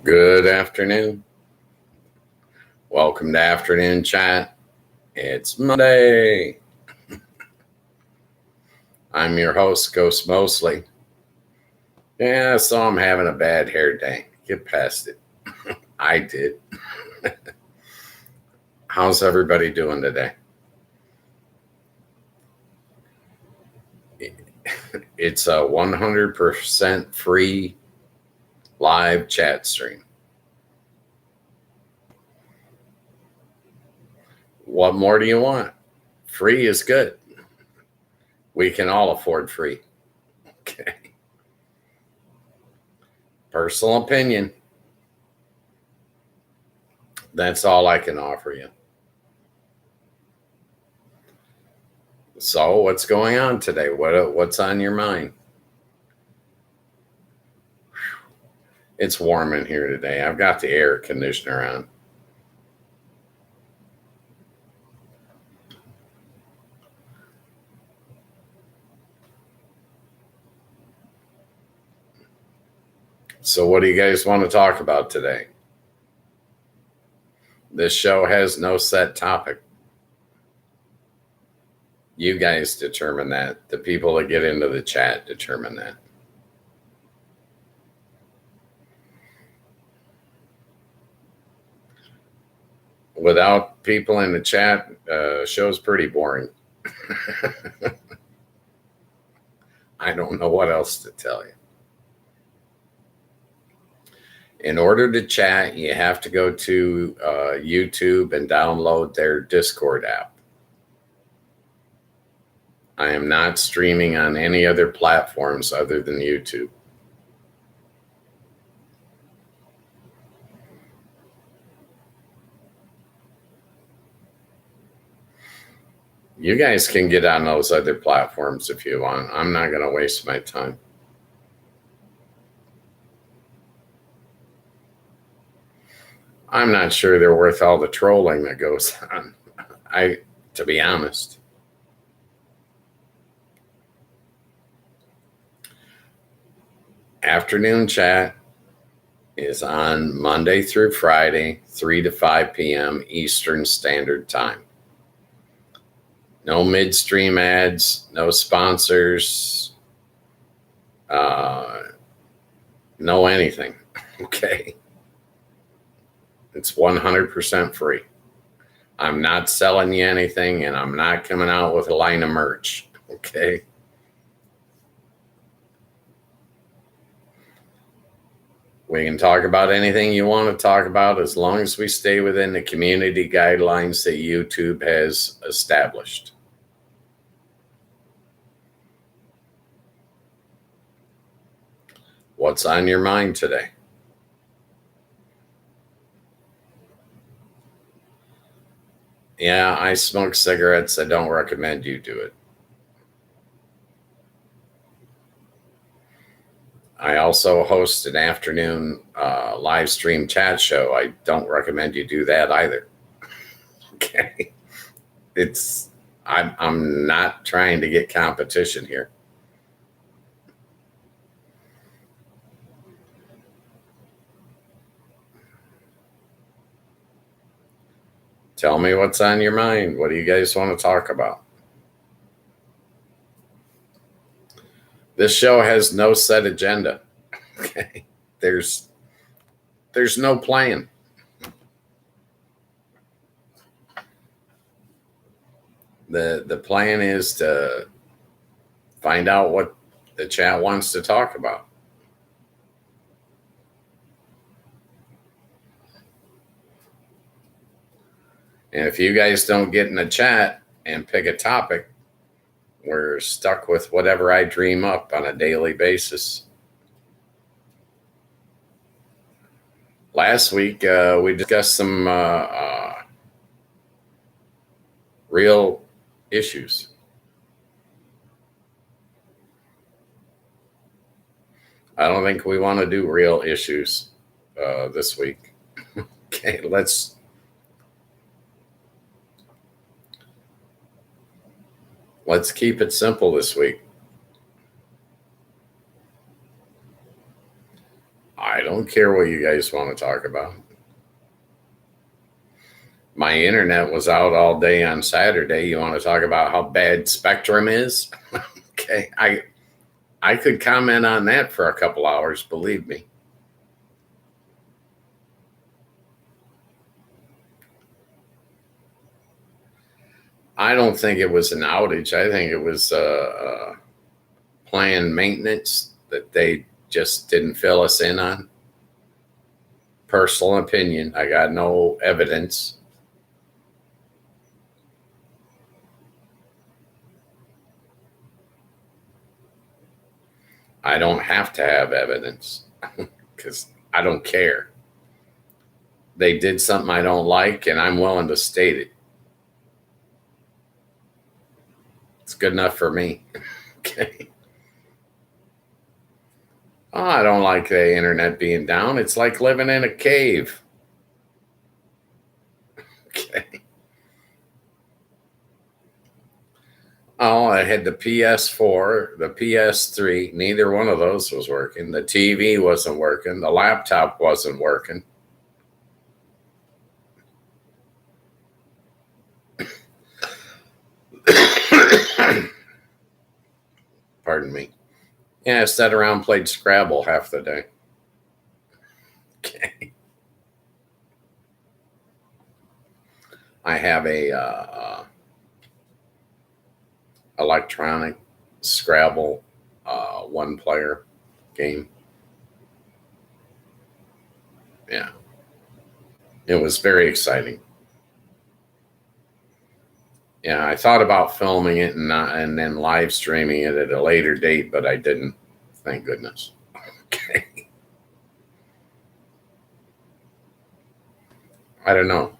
Good afternoon. Welcome to Afternoon Chat. It's Monday. I'm your host, Ghost Mostly. Yeah, so I'm having a bad hair day. Get past it. I did. How's everybody doing today? It's a 100% free live chat stream. What more do you want? Free is good. We can all afford free. Okay. Personal opinion. That's all I can offer you. So, what's going on today? What's on your mind? It's warm in here today. I've got the air conditioner on. So, what do you guys want to talk about today? This show has no set topic. You guys determine that. The people that get into the chat determine that. Without people in the chat, show's pretty boring. I don't know what else to tell you. In order to chat, you have to go to YouTube and download their Discord app. I am not streaming on any other platforms other than YouTube. You guys can get on those other platforms if you want. I'm not going to waste my time. I'm not sure they're worth all the trolling that goes on. To be honest. Afternoon Chat is on Monday through Friday, 3 to 5 p.m. Eastern Standard Time. No midstream ads, no sponsors, no anything. Okay. It's 100% free. I'm not selling you anything, and I'm not coming out with a line of merch. Okay. We can talk about anything you want to talk about as long as we stay within the community guidelines that YouTube has established. What's on your mind today? Yeah, I smoke cigarettes. I don't recommend you do it. I also host an afternoon live stream chat show. I don't recommend you do that either. Okay. I'm not trying to get competition here. Tell me what's on your mind. What do you guys want to talk about? This show has no set agenda. Okay. There's no plan. The plan is to find out what the chat wants to talk about. And if you guys don't get in the chat and pick a topic, we're stuck with whatever I dream up on a daily basis. Last week, we discussed some real issues. I don't think we want to do real issues this week. Okay, let's keep it simple this week. I don't care what you guys want to talk about. My internet was out all day on Saturday. You want to talk about how bad Spectrum is? Okay, I could comment on that for a couple hours, believe me. I don't think it was an outage. I think it was planned maintenance that they just didn't fill us in on. Personal opinion. I got no evidence. I don't have to have evidence because I don't care. They did something I don't like, and I'm willing to state it. It's good enough for me. Okay. Oh, I don't like the internet being down. It's like living in a cave. Okay. Oh, I had the PS4, the PS3. Neither one of those was working. The TV wasn't working. The laptop wasn't working. Pardon me. Yeah, I sat around, played Scrabble half the day. Okay. I have a electronic Scrabble one player game. Yeah. It was very exciting. Yeah, I thought about filming it and then live streaming it at a later date, but I didn't. Thank goodness. Okay. I don't know.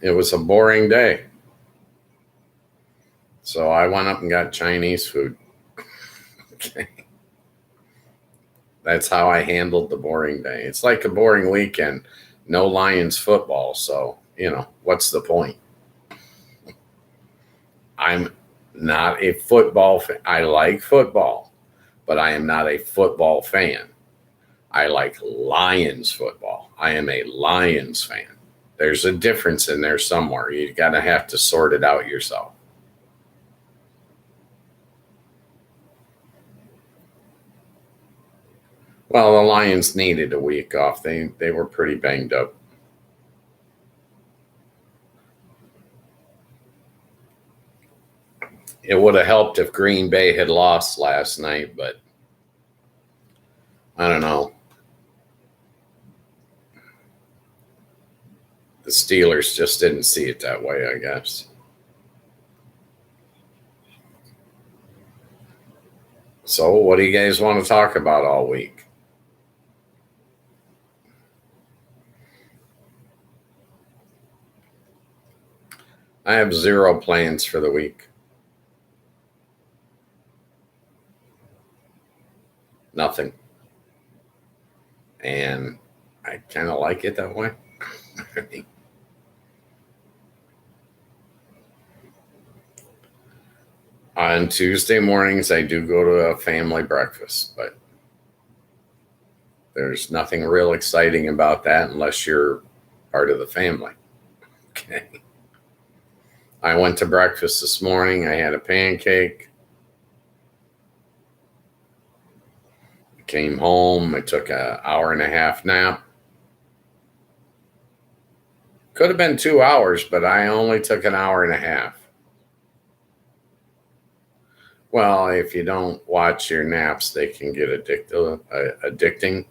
It was a boring day. So I went up and got Chinese food. Okay. That's how I handled the boring day. It's like a boring weekend. No Lions football. So, what's the point? I'm not a football fan. I like football, but I am not a football fan. I like Lions football. I am a Lions fan. There's a difference in there somewhere. You got to have to sort it out yourself. Well, the Lions needed a week off. They were pretty banged up. It would have helped if Green Bay had lost last night, but I don't know. The Steelers just didn't see it that way, I guess. So, what do you guys want to talk about all week? I have zero plans for the week. Nothing. And I kind of like it that way. On Tuesday mornings, I do go to a family breakfast, but there's nothing real exciting about that unless you're part of the family. Okay. I went to breakfast this morning. I had a pancake. Came home. I took an hour and a half nap. Could have been 2 hours, but I only took an hour and a half. Well, if you don't watch your naps, they can get addicting.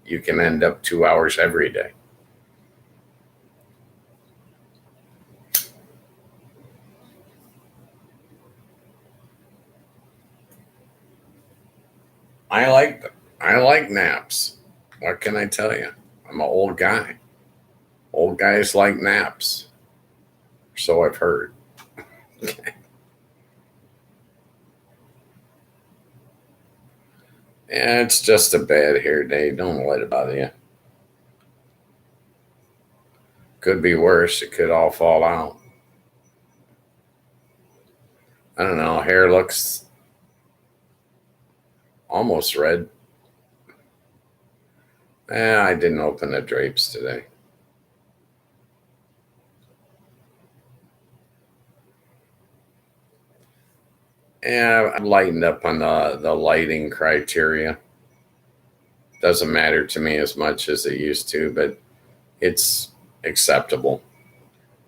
You can end up 2 hours every day. I like naps. What can I tell you? I'm an old guy. Old guys like naps. So I've heard. Yeah, it's just a bad hair day. Don't let it bother you. Could be worse. It could all fall out. I don't know. Hair looks almost red. I didn't open the drapes today. Yeah, I've lightened up on the lighting criteria. Doesn't matter to me as much as it used to, but it's acceptable.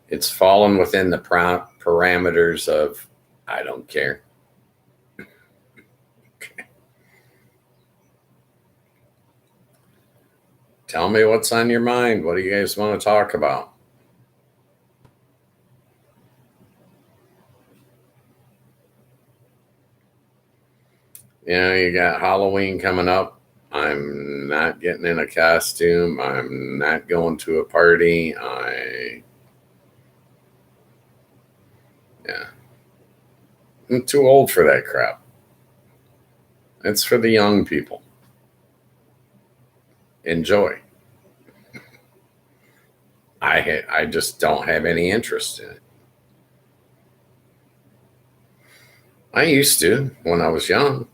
It's fallen within the parameters of I don't care. Tell me what's on your mind. What do you guys want to talk about? You got Halloween coming up. I'm not getting in a costume. I'm not going to a party. Yeah. I'm too old for that crap. It's for the young people. Enjoy. I just don't have any interest in it. I used to when I was young.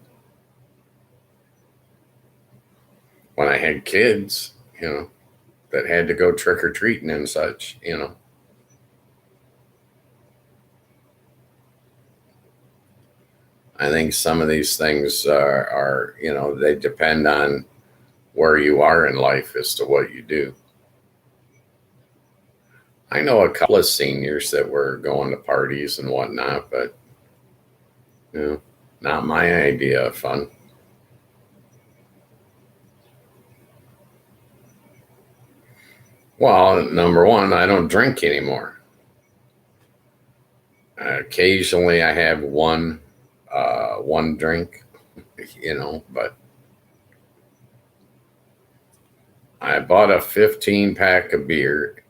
When I had kids, that had to go trick or treating and such. I think some of these things are they depend on where you are in life as to what you do. I know a couple of seniors that were going to parties and whatnot, but not my idea of fun. Well, number one, I don't drink anymore. Occasionally, I have one drink, but I bought a 15 pack of beer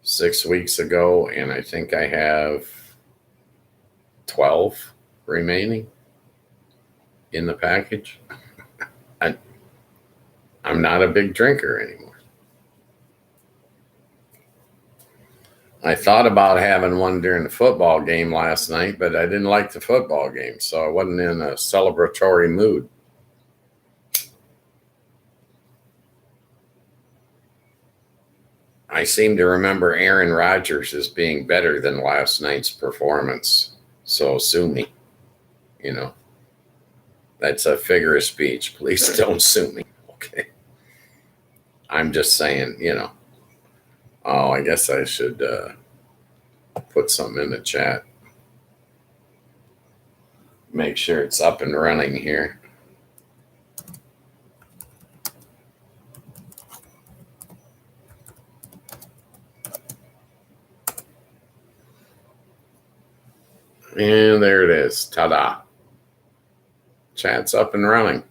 6 weeks ago, and I think I have 12 remaining in the package. I'm not a big drinker anymore. I thought about having one during the football game last night, but I didn't like the football game, so I wasn't in a celebratory mood. I seem to remember Aaron Rodgers as being better than last night's performance, so sue me. That's a figure of speech. Please don't sue me. Okay. I'm just saying, Oh, I guess I should put something in the chat. Make sure it's up and running here. And there it is. Ta-da. Chat's up and running.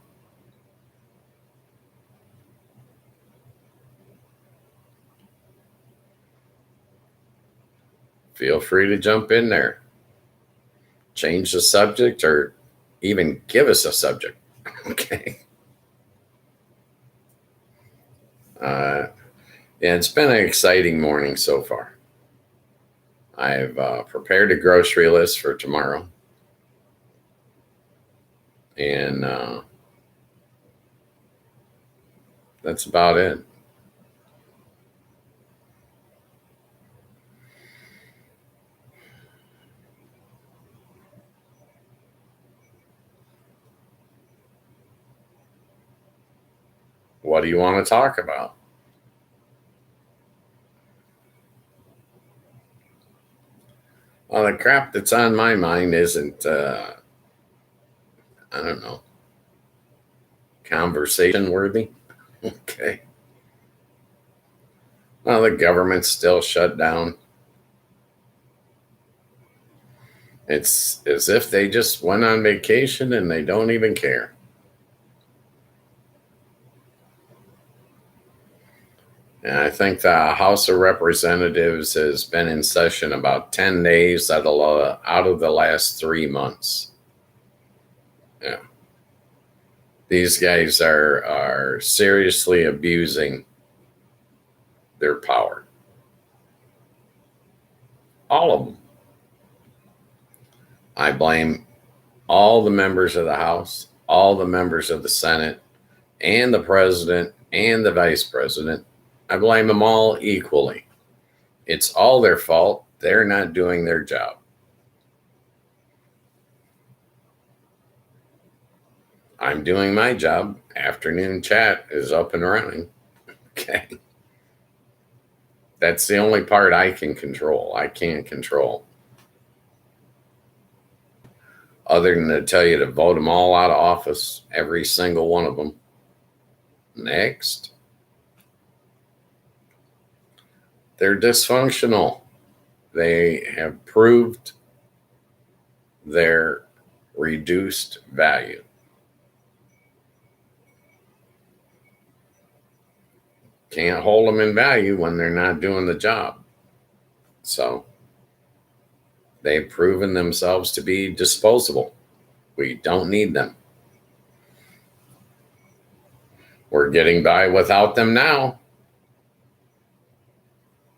Feel free to jump in there. Change the subject or even give us a subject. Okay. Yeah, it's been an exciting morning so far. I've prepared a grocery list for tomorrow. And that's about it. What do you want to talk about? Well, the crap that's on my mind isn't, I don't know, conversation worthy. Okay. Well, the government's still shut down. It's as if they just went on vacation and they don't even care. And I think the House of Representatives has been in session about 10 days out of the last 3 months. Yeah. These guys are seriously abusing their power. All of them. I blame all the members of the House, all the members of the Senate, and the president and the vice president. I blame them all equally. It's all their fault. They're not doing their job. I'm doing my job. Afternoon chat is up and running. Okay. That's the only part I can control. I can't control. Other than to tell you to vote them all out of office, every single one of them. Next. They're dysfunctional. They have proved their reduced value. Can't hold them in value when they're not doing the job. So they've proven themselves to be disposable. We don't need them. We're getting by without them now.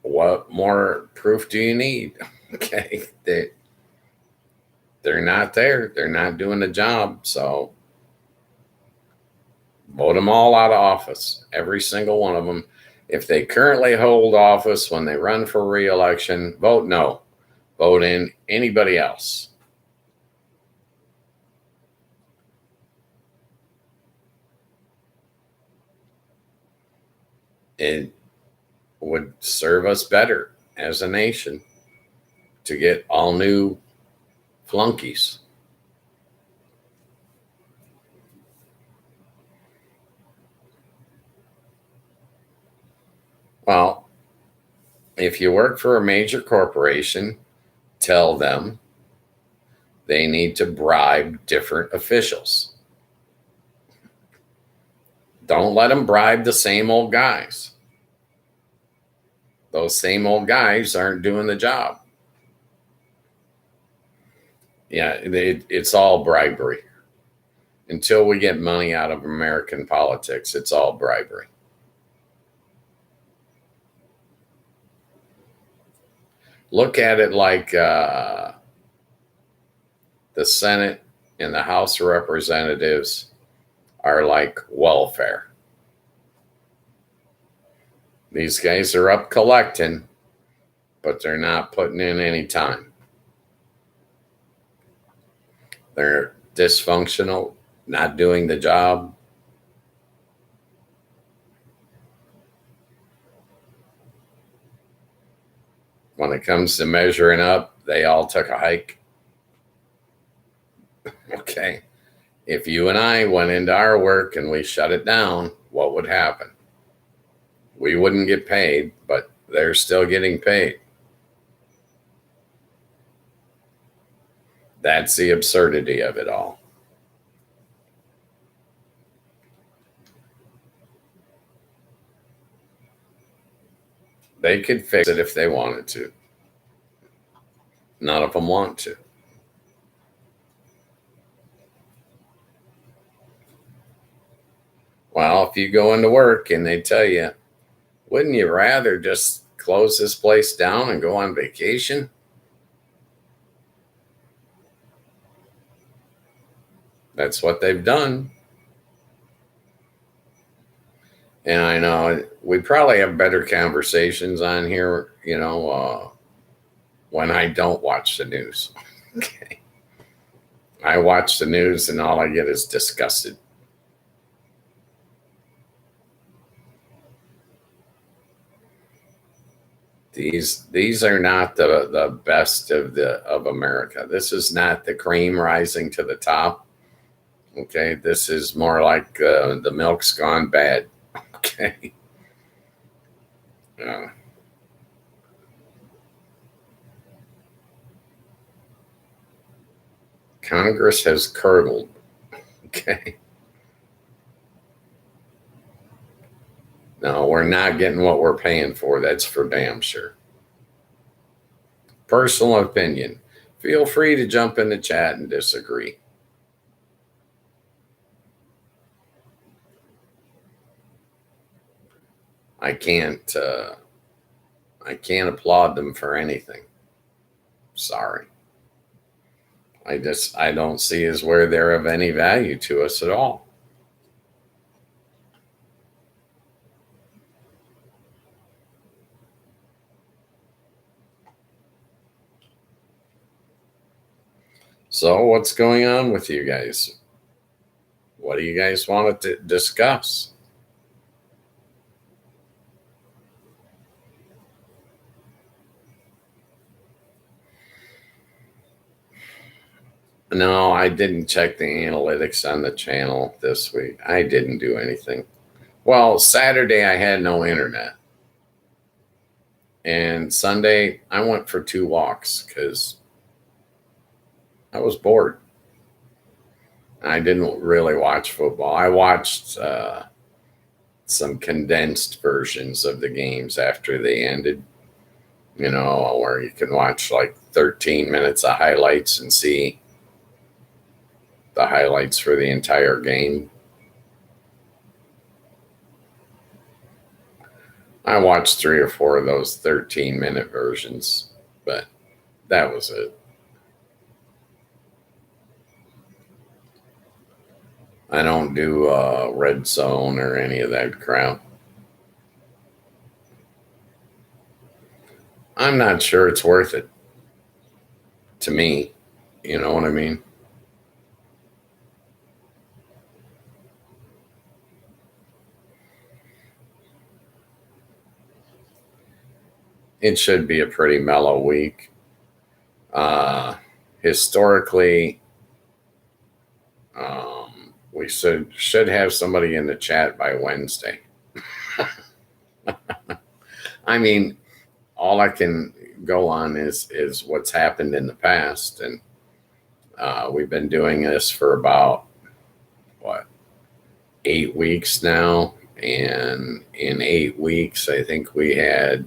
What more proof do you need? Okay. They're not there. They're not doing the job. So vote them all out of office, every single one of them. If they currently hold office when they run for re-election, vote no. Vote in anybody else. It would serve us better as a nation to get all new flunkies. Well, if you work for a major corporation, tell them they need to bribe different officials. Don't let them bribe the same old guys. Those same old guys aren't doing the job. Yeah, it's all bribery. Until we get money out of American politics, it's all bribery. Look at it like the Senate and the House of Representatives are like welfare. These guys are up collecting, but they're not putting in any time. They're dysfunctional, not doing the job. When it comes to measuring up, they all took a hike. Okay. If you and I went into our work and we shut it down, what would happen? We wouldn't get paid, but they're still getting paid. That's the absurdity of it all. They could fix it if they wanted to. None of them want to. Well, if you go into work and they tell you, wouldn't you rather just close this place down and go on vacation? That's what they've done. And I know we probably have better conversations on here, when I don't watch the news. Okay. I watch the news and all I get is disgusted. These are not the best of America. This is not the cream rising to the top. Okay, this is more like the milk's gone bad. Okay. Congress has curdled. Okay. No, we're not getting what we're paying for. That's for damn sure. Personal opinion. Feel free to jump in the chat and disagree. I can't applaud them for anything. Sorry. I don't see as where they're of any value to us at all. So what's going on with you guys? What do you guys want to discuss? No, I didn't check the analytics on the channel this week. I didn't do anything. Well, Saturday I had no internet. And Sunday I went for 2 walks because I was bored. I didn't really watch football. I watched some condensed versions of the games after they ended, where you can watch like 13 minutes of highlights and see the highlights for the entire game. I watched 3 or 4 of those 13-minute versions, but that was it. I don't do Red Zone or any of that crap. I'm not sure it's worth it to me. You know what I mean? It should be a pretty mellow week. Historically, we should have somebody in the chat by Wednesday. I mean, all I can go on is what's happened in the past, and we've been doing this for about 8 weeks now, and in 8 weeks, I think we had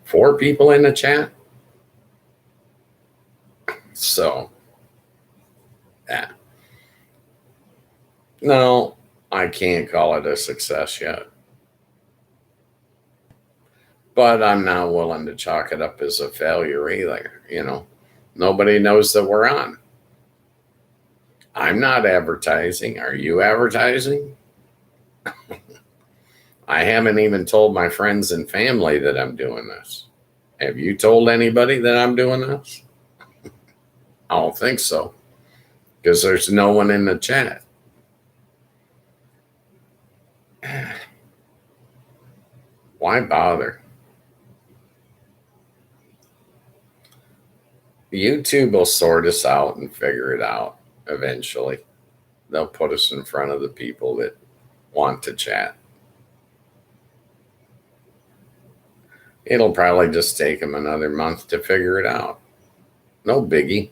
4 people in the chat. So, yeah. No, I can't call it a success yet. But I'm not willing to chalk it up as a failure either. Nobody knows that we're on. I'm not advertising. Are you advertising? I haven't even told my friends and family that I'm doing this. Have you told anybody that I'm doing this? I don't think so, because there's no one in the chat. Why bother? YouTube will sort us out and figure it out eventually. They'll put us in front of the people that want to chat. It'll probably just take them another month to figure it out. No biggie.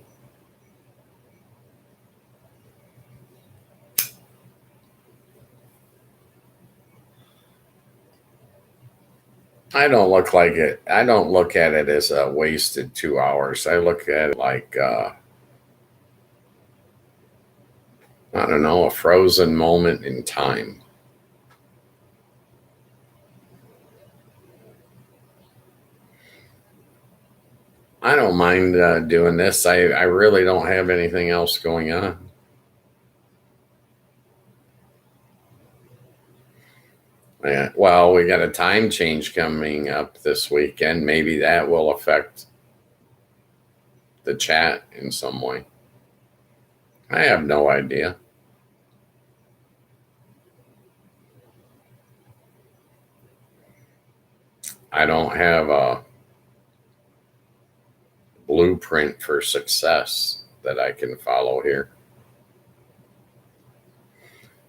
I don't look like it. I don't look at it as a wasted 2 hours. I look at it like, I don't know, a frozen moment in time. I don't mind doing this. I really don't have anything else going on. Yeah, well, we got a time change coming up this weekend. Maybe that will affect the chat in some way. I have no idea. I don't have a blueprint for success that I can follow here.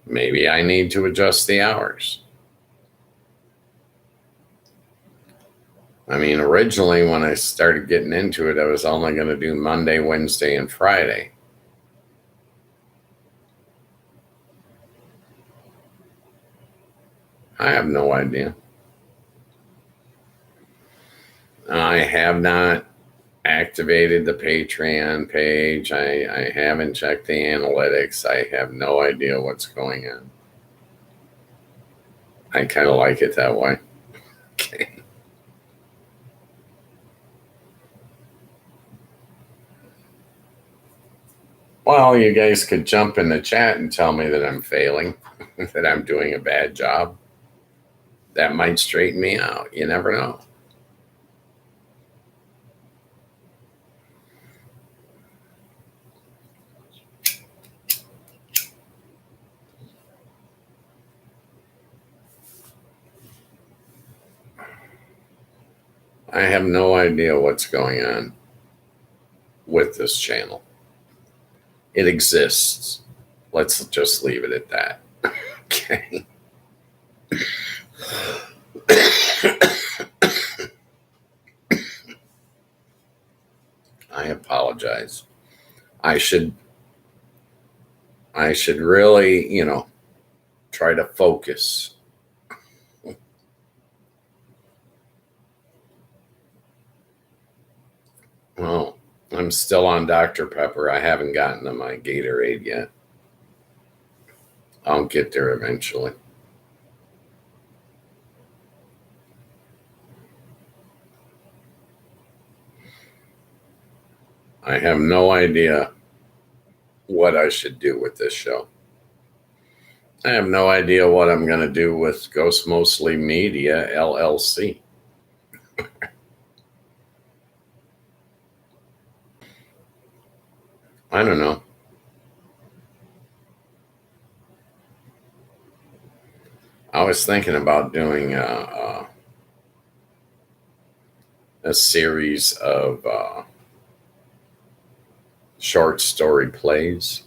Maybe I need to adjust the hours. I mean, originally when I started getting into it, I was only going to do Monday, Wednesday, and Friday. I have no idea. I have not activated the Patreon page. I haven't checked the analytics. I have no idea what's going on. I kind of like it that way. Okay. Well, you guys could jump in the chat and tell me that I'm failing, that I'm doing a bad job. That might straighten me out. You never know. I have no idea what's going on with this channel. It exists. Let's just leave it at that. Okay. I apologize. I should really, try to focus. Well, I'm still on Dr. Pepper. I haven't gotten to my Gatorade yet. I'll get there eventually. I have no idea what I should do with this show. I have no idea what I'm going to do with Ghost Mostly Media, LLC. I don't know. I was thinking about doing a series of short story plays.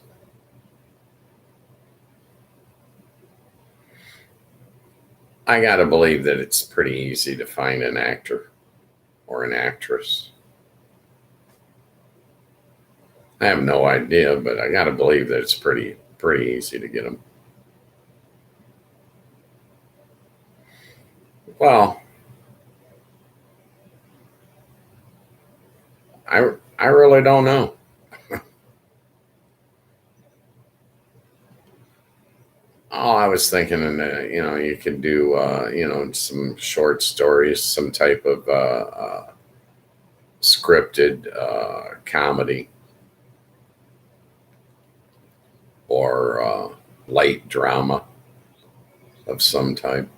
I got to believe that it's pretty easy to find an actor or an actress. I have no idea, but I got to believe that it's pretty easy to get them. Well, I really don't know. Oh, I was thinking, you could do, some short stories, some type of scripted comedy or light drama of some type.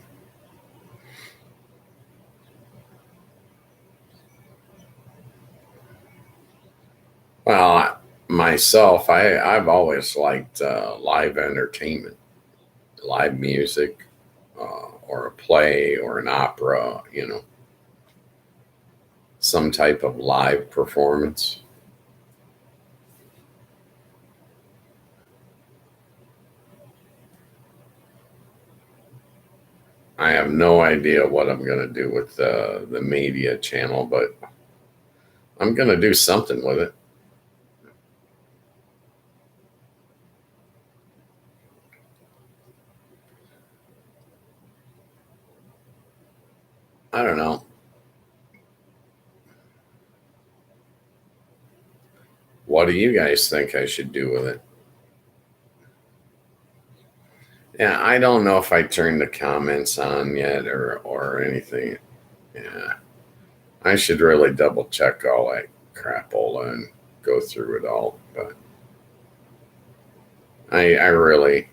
Well, myself, I've always liked live entertainment, live music, or a play or an opera, some type of live performance. I have no idea what I'm going to do with the media channel, but I'm going to do something with it. I don't know. What do you guys think I should do with it? Yeah, I don't know if I turned the comments on yet or anything. Yeah, I should really double check all that crapola and go through it all. But I really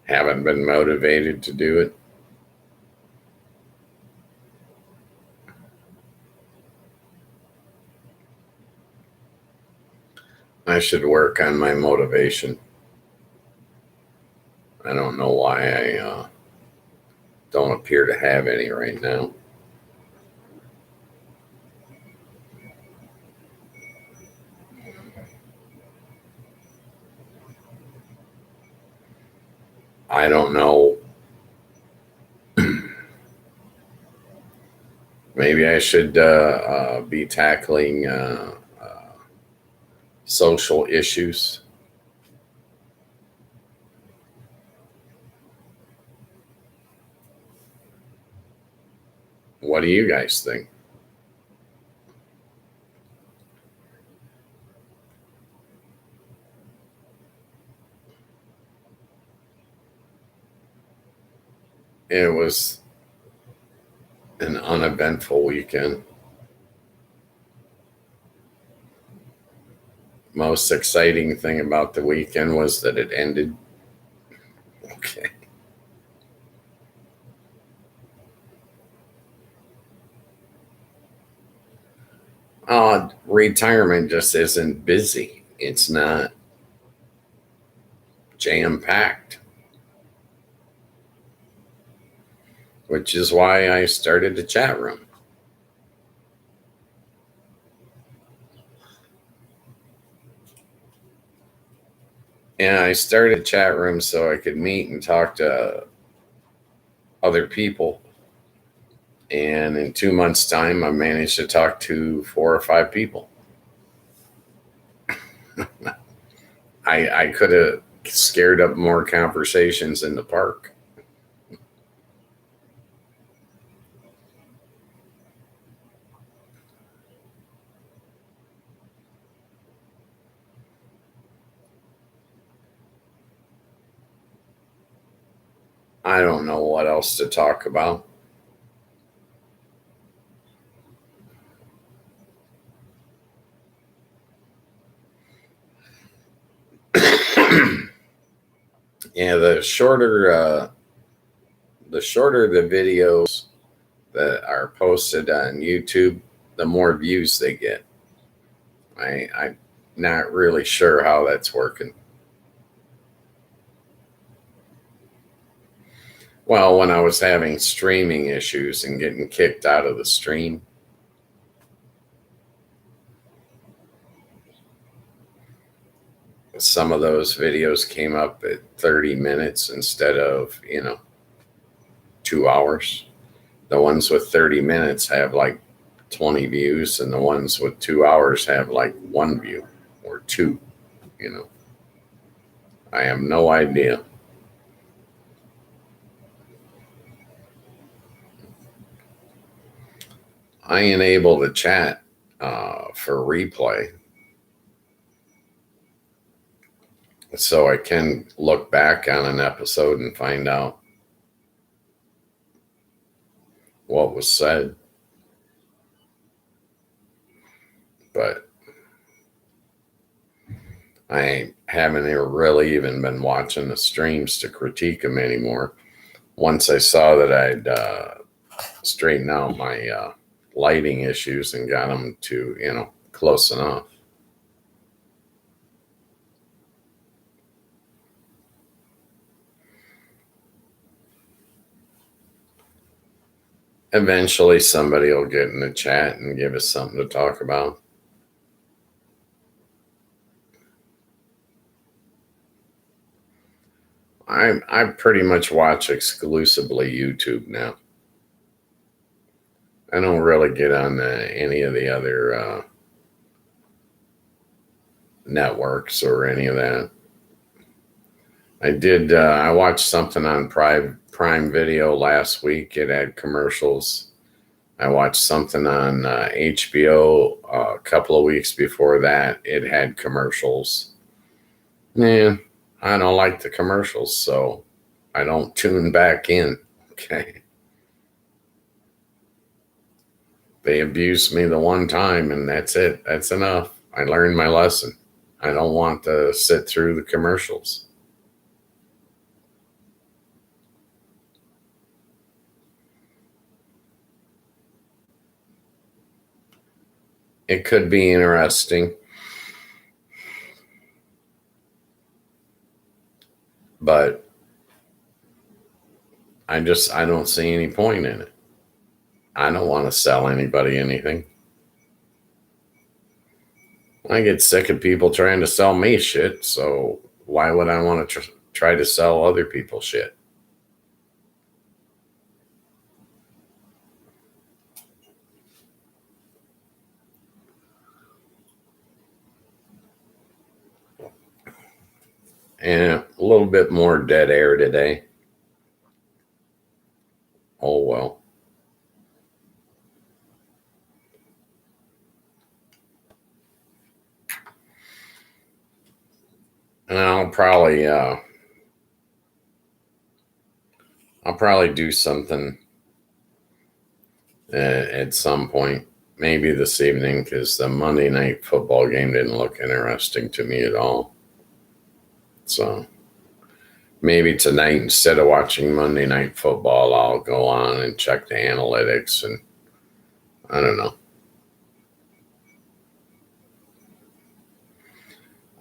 haven't been motivated to do it. I should work on my motivation. I don't know why I don't appear to have any right now. I don't know. Maybe I should be tackling social issues. What do you guys think? It was an uneventful weekend. most exciting thing about the weekend was that it ended. Okay. Retirement just isn't busy. It's not jam packed, which is why I started the chat room. And I started a chat room so I could meet and talk to other people. And in 2 months' time, I managed to talk to 4 or 5 people. I could have scared up more conversations in the park. I don't know what else to talk about. Yeah, the shorter the videos that are posted on YouTube, the more views they get. I'm not really sure how that's working. Well, when I was having streaming issues and getting kicked out of the stream, some of those videos came up at 30 minutes instead of, 2 hours. The ones with 30 minutes have like 20 views, and the ones with 2 hours have like 1 view or 2. I have no idea. I enable the chat for replay, so I can look back on an episode and find out what was said. But I haven't really even been watching the streams to critique them anymore. Once I saw that I'd straightened out my lighting issues and got them to, close enough. Eventually somebody will get in the chat and give us something to talk about. I pretty much watch exclusively YouTube now. I don't really get on any of the other networks or any of that. I watched something on Prime Video last week. It had commercials. I watched something on HBO a couple of weeks before that. It had commercials. Man, I don't like the commercials, so I don't tune back in. Okay. They abused me the one time, and that's it. That's enough. I learned my lesson. I don't want to sit through the commercials. It could be interesting, but I don't see any point in it. I don't want to sell anybody anything. I get sick of people trying to sell me shit, so why would I want to try to sell other people shit? And a little bit more dead air today. Oh well. And I'll probably do something at some point maybe this evening, because the Monday night football game didn't look interesting to me at all. So maybe tonight, instead of watching Monday night football, I'll go on and check the analytics, and I don't know.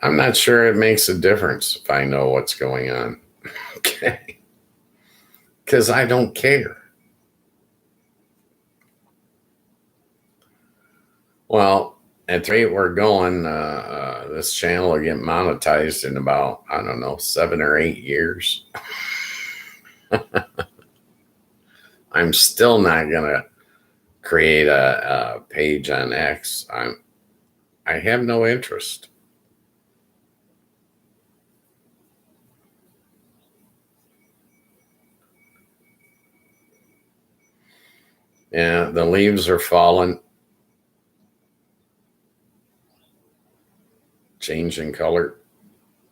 I'm not sure it makes a difference if I know what's going on. Okay. Because I don't care. Well, at the rate we're going, this channel will get monetized in about, I don't know, 7 or 8 years. I'm still not going to create a page on X. I have no interest. Yeah, the leaves are falling, changing color.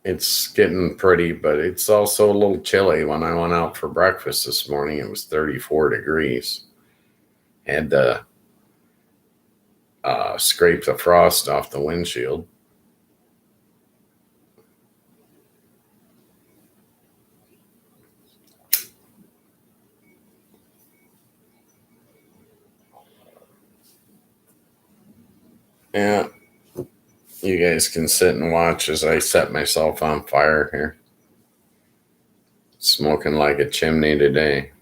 It's getting pretty, but it's also a little chilly. When I went out for breakfast this morning, it was 34 degrees. Had to scrape the frost off the windshield. Yeah, you guys can sit and watch as I set myself on fire here. Smoking like a chimney today.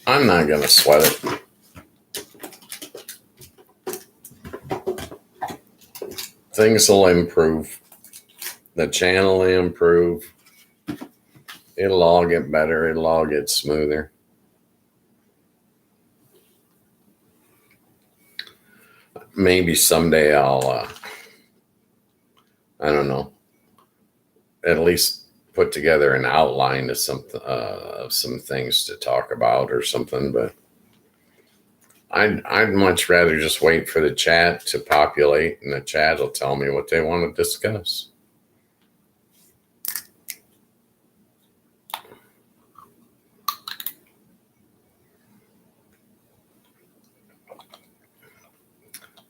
I'm not going to sweat it. Things will improve. The channel will improve. It'll all get better. It'll all get smoother. Maybe someday I'll, I don't know, at least put together an outline of some things to talk about or something. But I'd much rather just wait for the chat to populate, and the chat will tell me what they want to discuss.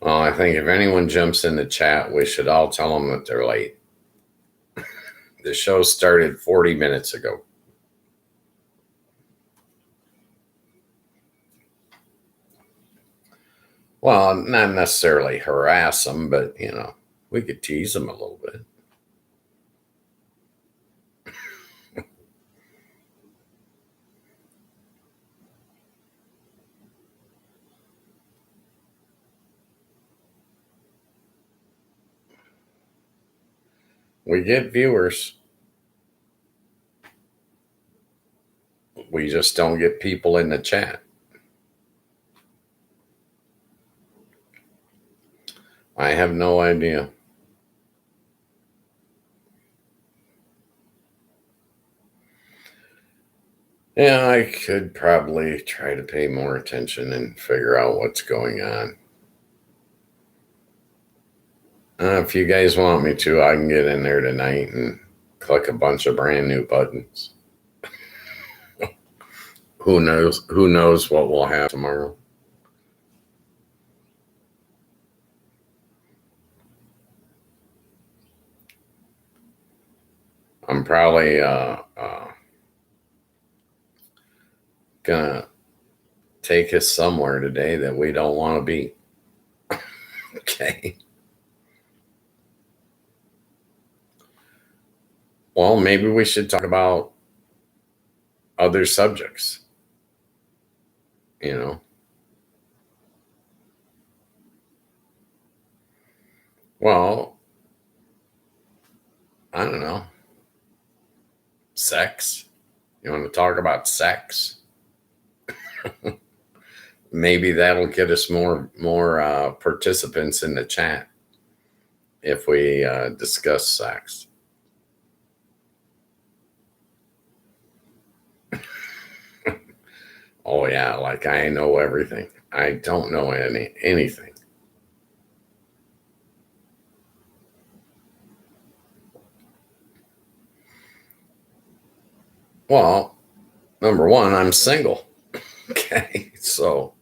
Well, I think if anyone jumps in the chat, we should all tell them that they're late. The show started 40 minutes ago. Well, not necessarily harass them, but, we could tease them a little bit. We get viewers. We just don't get people in the chat. I have no idea. Yeah, I could probably try to pay more attention and figure out what's going on. If you guys want me to, I can get in there tonight and click a bunch of brand new buttons. Who knows? Who knows what will happen tomorrow? I'm probably gonna take us somewhere today that we don't want to be. Okay. Well, maybe we should talk about other subjects. Well, I don't know. Sex. You want to talk about sex? Maybe that'll get us more participants in the chat if we discuss sex. Oh yeah, like I know everything. I don't know anything. Well, number one, I'm single. Okay. So,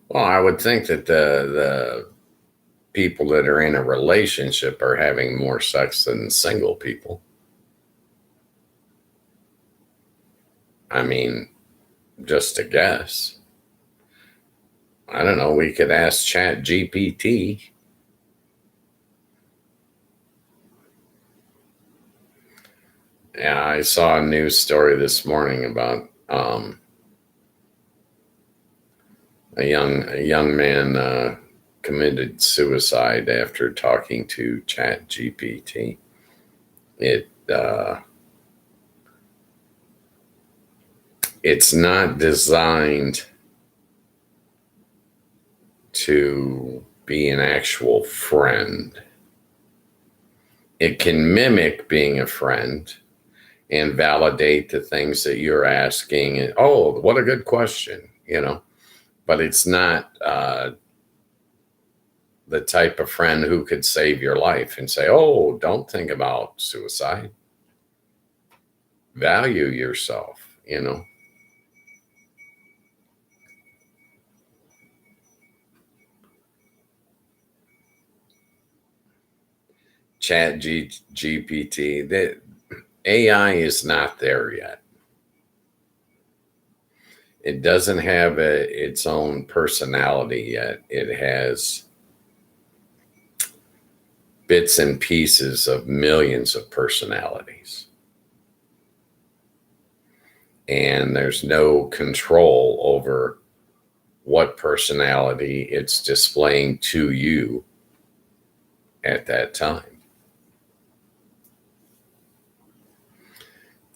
well, I would think that the people that are in a relationship are having more sex than single people. I mean, just a guess. I don't know. We could ask Chat GPT. Yeah, I saw a news story this morning about a young man committed suicide after talking to Chat GPT. It it's not designed to be an actual friend. It can mimic being a friend and validate the things that you're asking. And, oh, what a good question. But it's not the type of friend who could save your life and say, oh, don't think about suicide. Value yourself. Chat GPT, the AI is not there yet. It doesn't have its own personality yet. It has bits and pieces of millions of personalities. And there's no control over what personality it's displaying to you at that time.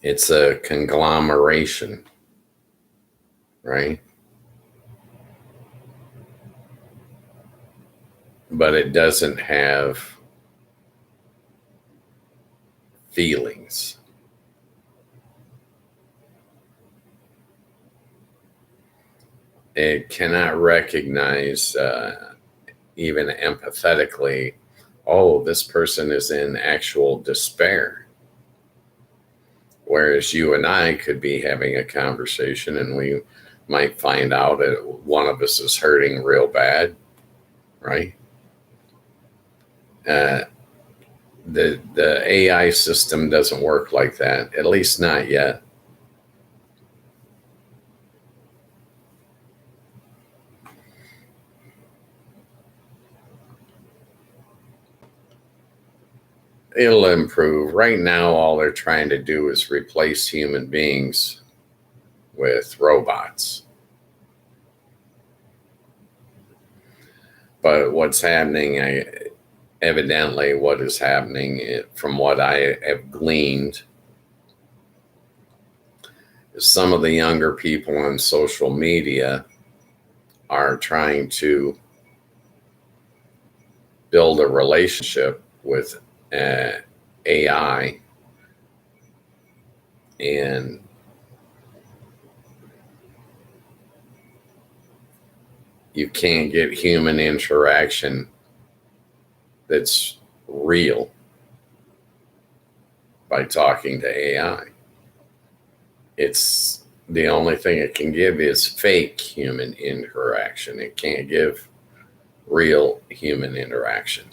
It's a conglomeration, right? But it doesn't have feelings. It cannot recognize, even empathetically, oh, this person is in actual despair. Whereas you and I could be having a conversation and we might find out that one of us is hurting real bad, right? Uh, the AI system doesn't work like that, at least not yet. It'll improve. Right now, all they're trying to do is replace human beings with robots. But what's happening, evidently, what is happening, from what I have gleaned, is some of the younger people on social media are trying to build a relationship with AI, and you can't get human interaction that's real by talking to AI. It's the only thing it can give is fake human interaction. It can't give real human interaction.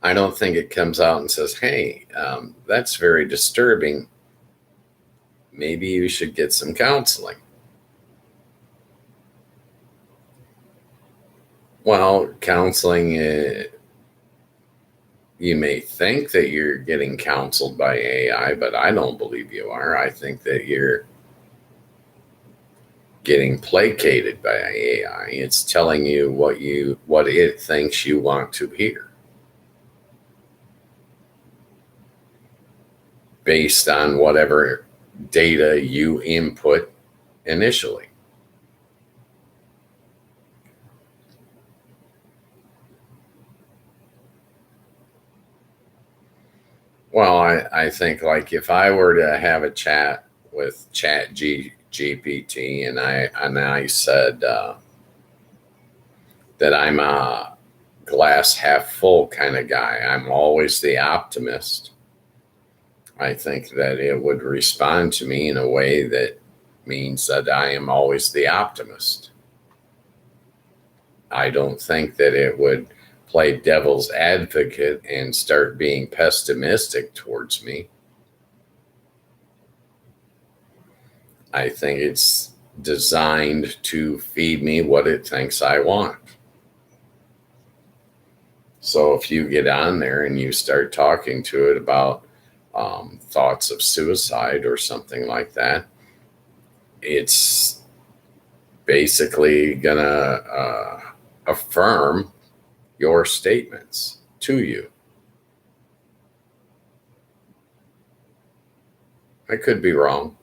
I don't think it comes out and says, hey, that's very disturbing. Maybe you should get some counseling. Well, counseling, you may think that you're getting counseled by AI, but I don't believe you are. I think that you're getting placated by AI. It's telling you what it thinks you want to hear based on whatever data you input initially. Well, I think, like, if I were to have a chat with GPT and I said, that I'm a glass half full kind of guy. I'm always the optimist. I think that it would respond to me in a way that means that I am always the optimist. I don't think that it would play devil's advocate and start being pessimistic towards me. I think it's designed to feed me what it thinks I want. So if you get on there and you start talking to it about thoughts of suicide or something like that, it's basically going to affirm your statements to you. I could be wrong.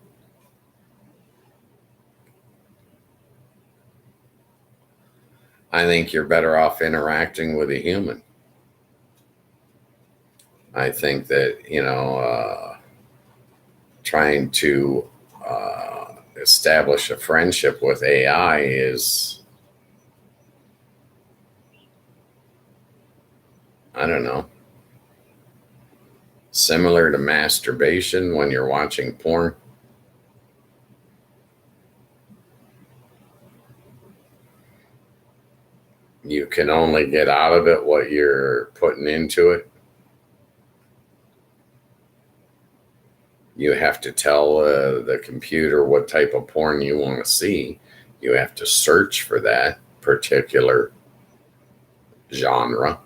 I think you're better off interacting with a human. I think that, trying to establish a friendship with AI is, I don't know, similar to masturbation when you're watching porn. You can only get out of it what you're putting into it. You have to tell the computer what type of porn you want to see. You have to search for that particular genre,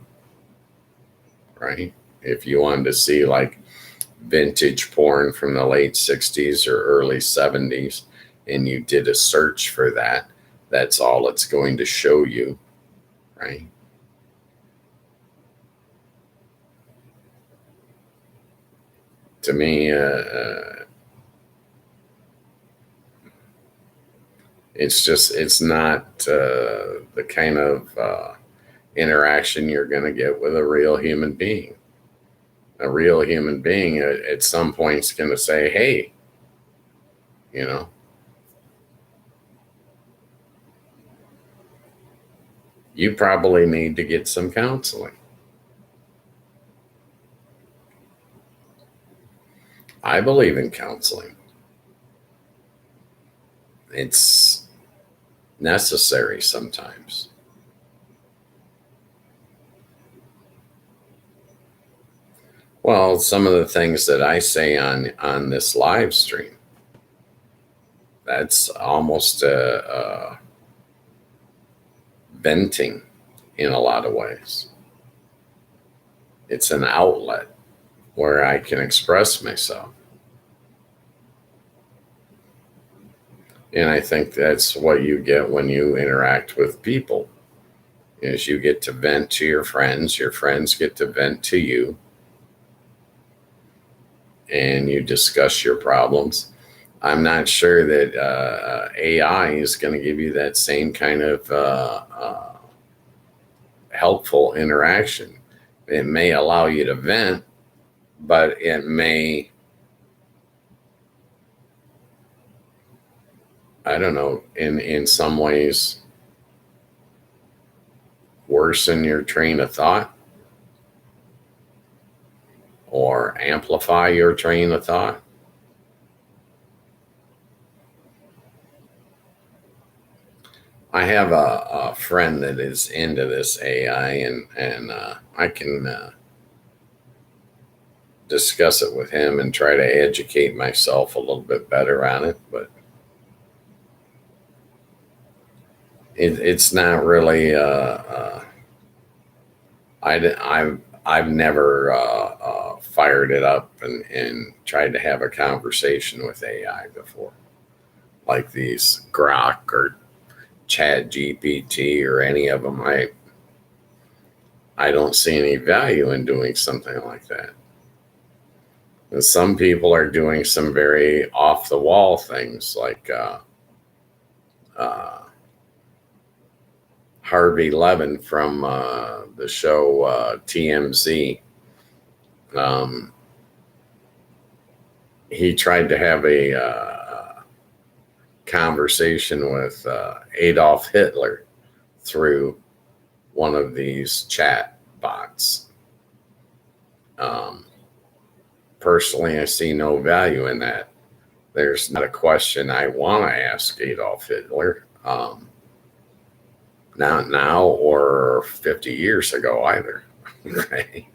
right? If you wanted to see like vintage porn from the late 60s or early 70s, and you did a search for that, that's all it's going to show you, right? To me, it's not the kind of interaction you're going to get with a real human being. A real human being at some point is going to say, hey, you probably need to get some counseling. I believe in counseling. It's necessary sometimes. Well, some of the things that I say on this live stream, that's almost venting in a lot of ways. It's an outlet where I can express myself. And I think that's what you get when you interact with people, is you get to vent to your friends get to vent to you, and you discuss your problems. I'm not sure that AI is going to give you that same kind of helpful interaction. It may allow you to vent, but it may, I don't know, in some ways worsen your train of thought or amplify your train of thought. I have a friend that is into this AI, and I can discuss it with him and try to educate myself a little bit better on it, but it's not really. I've never fired it up and tried to have a conversation with AI before, like these Grok or Chat GPT or any of them. I don't see any value in doing something like that. And some people are doing some very off the wall things, like Harvey Levin from the show TMZ. He tried to have a conversation with Adolf Hitler through one of these chat bots. Personally, I see no value in that. There's not a question I want to ask Adolf Hitler, not now or 50 years ago either. Right?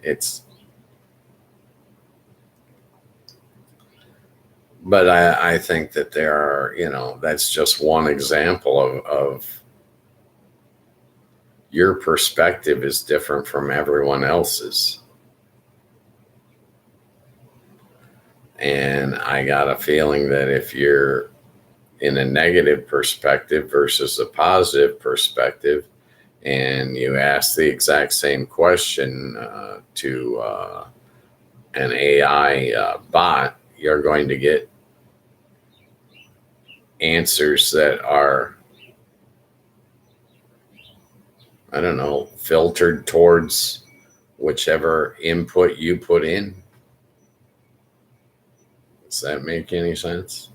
But I think that there are, that's just one example of your perspective is different from everyone else's. And I got a feeling that if you're in a negative perspective versus a positive perspective, and you ask the exact same question to an AI bot, you're going to get answers that are, I don't know, filtered towards whichever input you put in. Does that make any sense?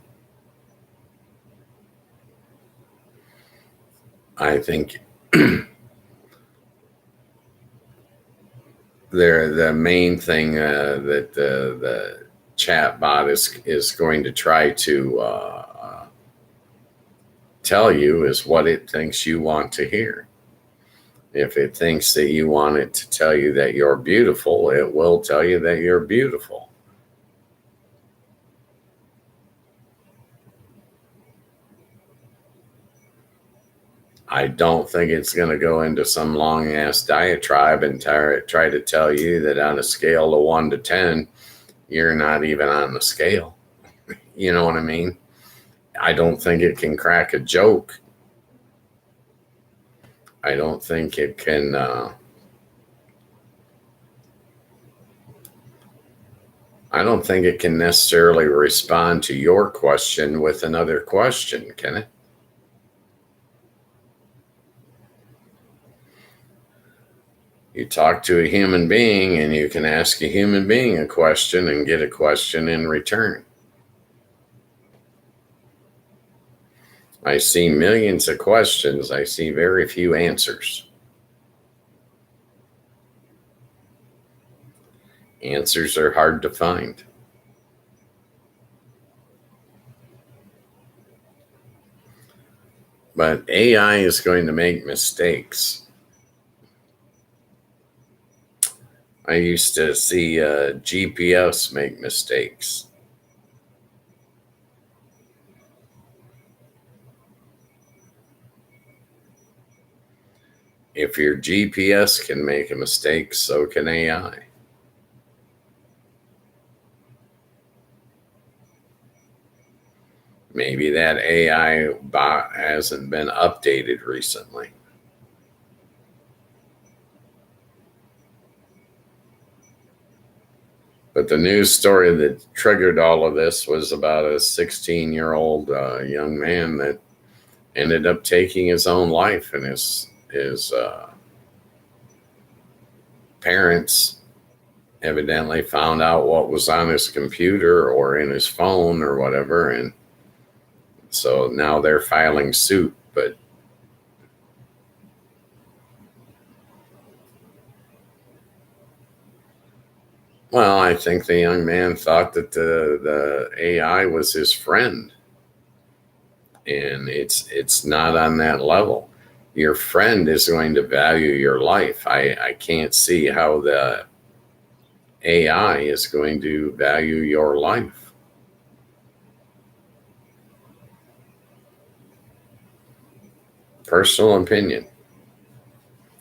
I think the main thing that the chat bot is going to try to tell you is what it thinks you want to hear. If it thinks that you want it to tell you that you're beautiful, it will tell you that you're beautiful. I don't think it's going to go into some long ass diatribe and try to tell you that on a scale of 1 to 10, you're not even on the scale. You know what I mean? I don't think it can crack a joke. I don't think it can I don't think it can necessarily respond to your question with another question, can it? You talk to a human being and you can ask a human being a question and get a question in return. I see millions of questions. I see very few answers. Answers are hard to find. But AI is going to make mistakes. I used to see GPS make mistakes. If your GPS can make a mistake, so can AI. Maybe that AI bot hasn't been updated recently. But the news story that triggered all of this was about a 16-year-old young man that ended up taking his own life, and his parents evidently found out what was on his computer or in his phone or whatever, and so now they're filing suit. But well, I think the young man thought that the AI was his friend, and it's not on that level. Your friend is going to value your life. I can't see how the AI is going to value your life. Personal opinion.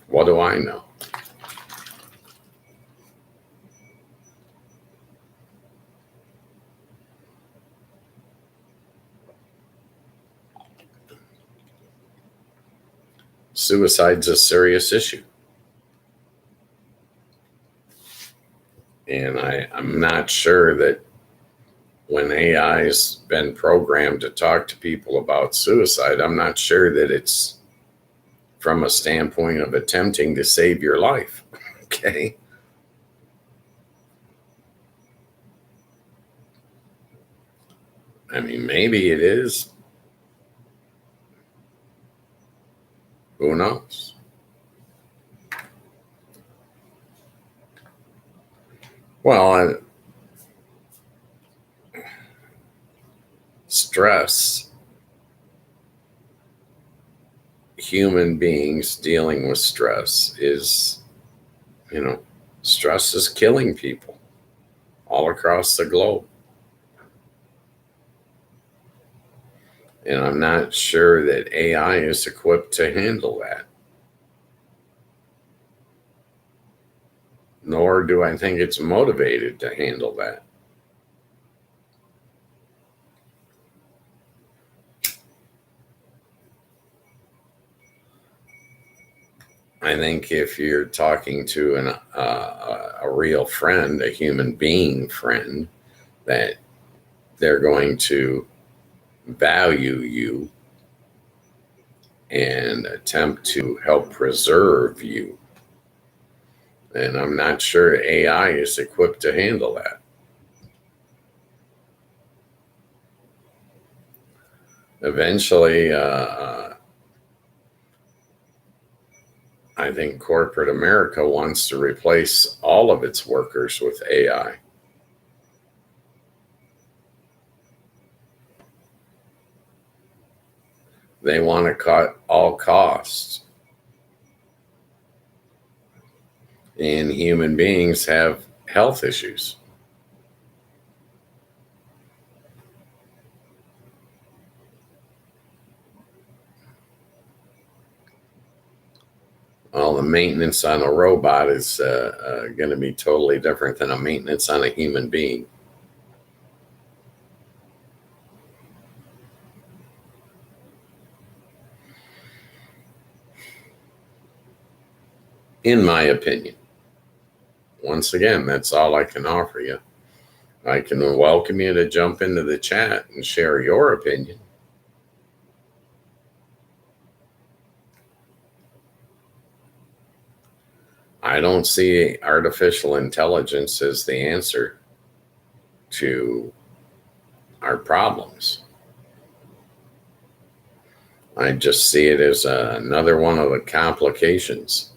What do I know? Suicide's a serious issue. And I'm not sure that when AI's been programmed to talk to people about suicide, I'm not sure that it's from a standpoint of attempting to save your life. Okay. I mean, maybe it is. Who knows? Well, stress, human beings dealing with stress is, you know, stress is killing people all across the globe. And I'm not sure that AI is equipped to handle that. Nor do I think it's motivated to handle that. I think if you're talking to a real friend, a human being friend, that they're going to value you and attempt to help preserve you. And I'm not sure AI is equipped to handle that. Eventually, I think corporate America wants to replace all of its workers with AI. They want to cut all costs. And human beings have health issues. Well, the maintenance on a robot is going to be totally different than a maintenance on a human being. In my opinion. Once again, that's all I can offer you. I can welcome you to jump into the chat and share your opinion. I don't see artificial intelligence as the answer to our problems. I just see it as another one of the complications.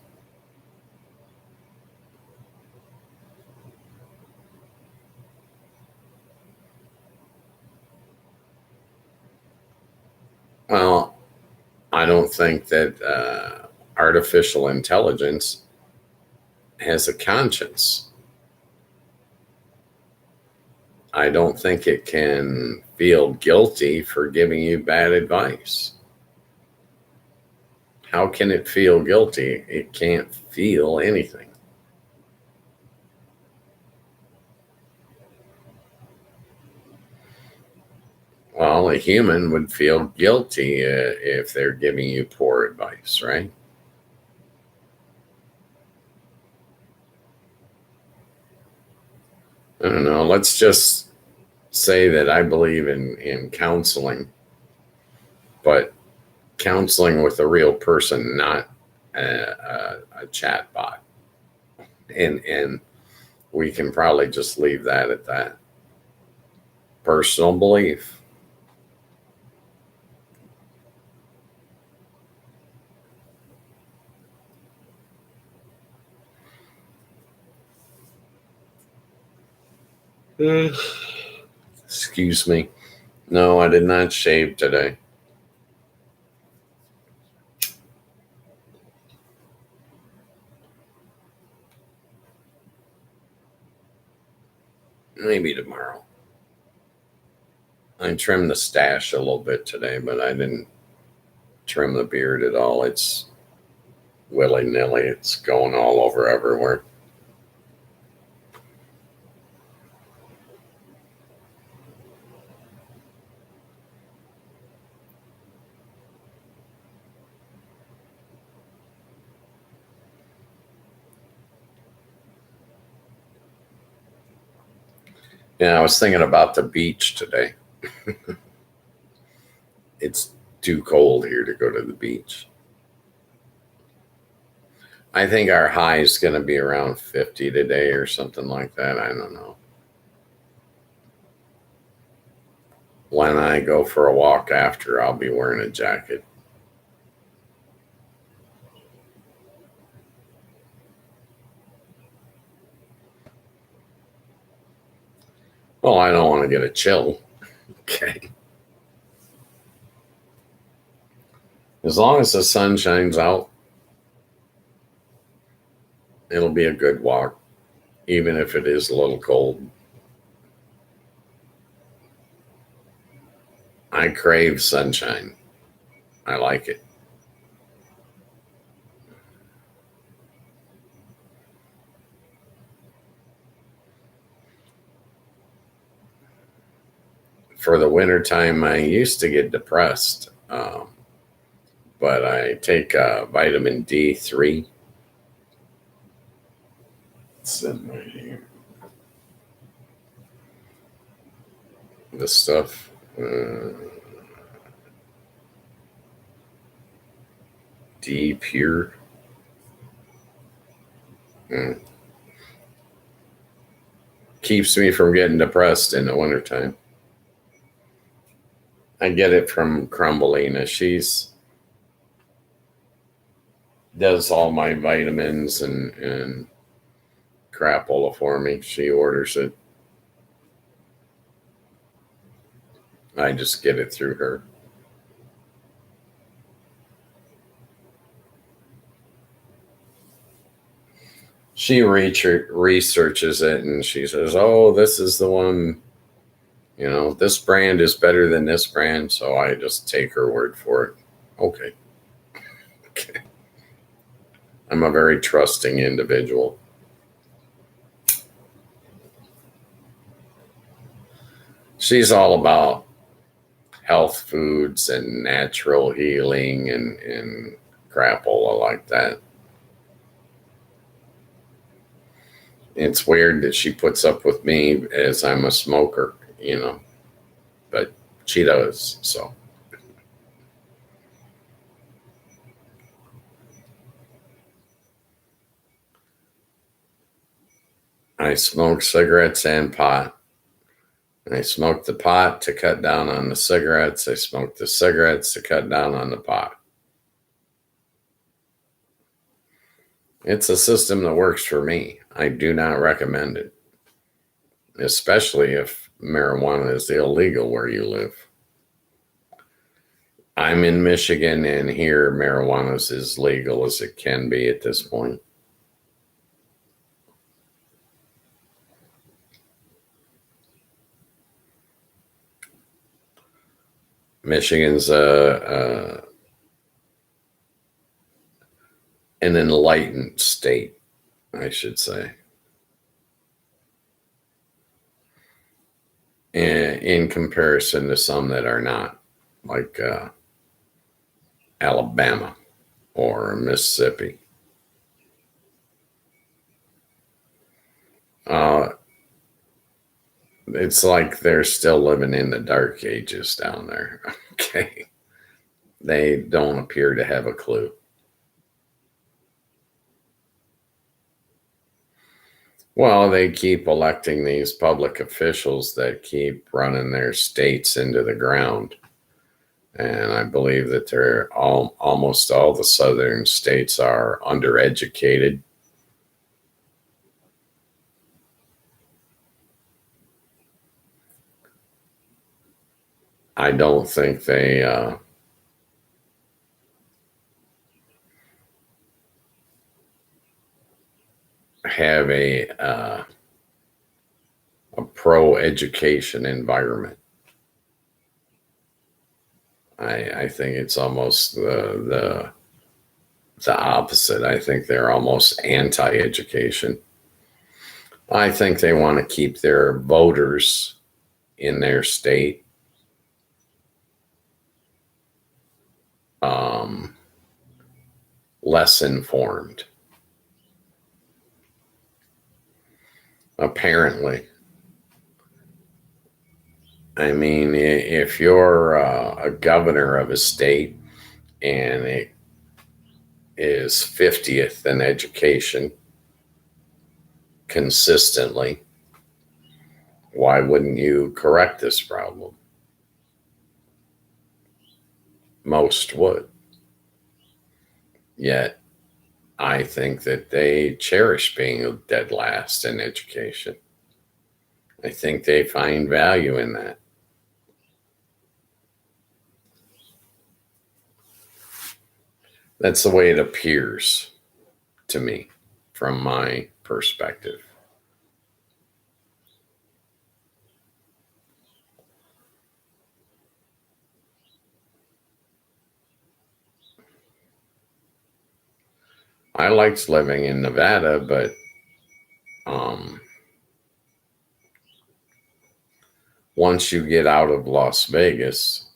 Well, I don't think that artificial intelligence has a conscience. I don't think it can feel guilty for giving you bad advice. How can it feel guilty? It can't feel anything. Well, a human would feel guilty if they're giving you poor advice, right? I don't know. Let's just say that I believe in counseling, but counseling with a real person, not a chat bot. And we can probably just leave that at that. Personal belief. Excuse me. No, I did not shave today. Maybe tomorrow. I trimmed the stash a little bit today, but I didn't trim the beard at all. It's willy-nilly. It's going all over everywhere. Yeah, I was thinking about the beach today. It's too cold here to go to the beach. I think our high is going to be around 50 today or something like that. I don't know. When I go for a walk after, I'll be wearing a jacket. Well, I don't want to get a chill. Okay. As long as the sun shines out, it'll be a good walk, even if it is a little cold. I crave sunshine. I like it. For the wintertime, I used to get depressed, but I take vitamin D3. It's in right here. The stuff. D Pure. Mm. Keeps me from getting depressed in the wintertime. I get it from Crumbleina. She's does all my vitamins and crapola for me. She orders it. I just get it through her. She researches it and she says, "Oh, this is the one. You know, this brand is better than this brand." So I just take her word for it. Okay. Okay. I'm a very trusting individual. She's all about health foods and natural healing and crapola like that. It's weird that she puts up with me as I'm a smoker, but she does. So I smoke cigarettes and pot. I smoke the pot to cut down on the cigarettes. I smoke the cigarettes to cut down on the pot. It's a system that works for me. I do not recommend it, especially if marijuana is illegal where you live. I'm in Michigan, and here marijuana is as legal as it can be at this point. Michigan's an enlightened state, I should say, in comparison to some that are not, like Alabama or Mississippi. Uh, it's like they're still living in the dark ages down there. Okay. They don't appear to have a clue. Well, they keep electing these public officials that keep running their states into the ground. And I believe that almost all the southern states are undereducated. I don't think they have a pro education environment. I think it's almost the opposite. I think they're almost anti-education. I think they want to keep their voters in their state um, less informed. Apparently, I mean, if you're a governor of a state and it is 50th in education consistently, why wouldn't you correct this problem? Most would. Yet, I think that they cherish being dead last in education. I think they find value in that. That's the way it appears to me from my perspective. I liked living in Nevada, but once you get out of Las Vegas,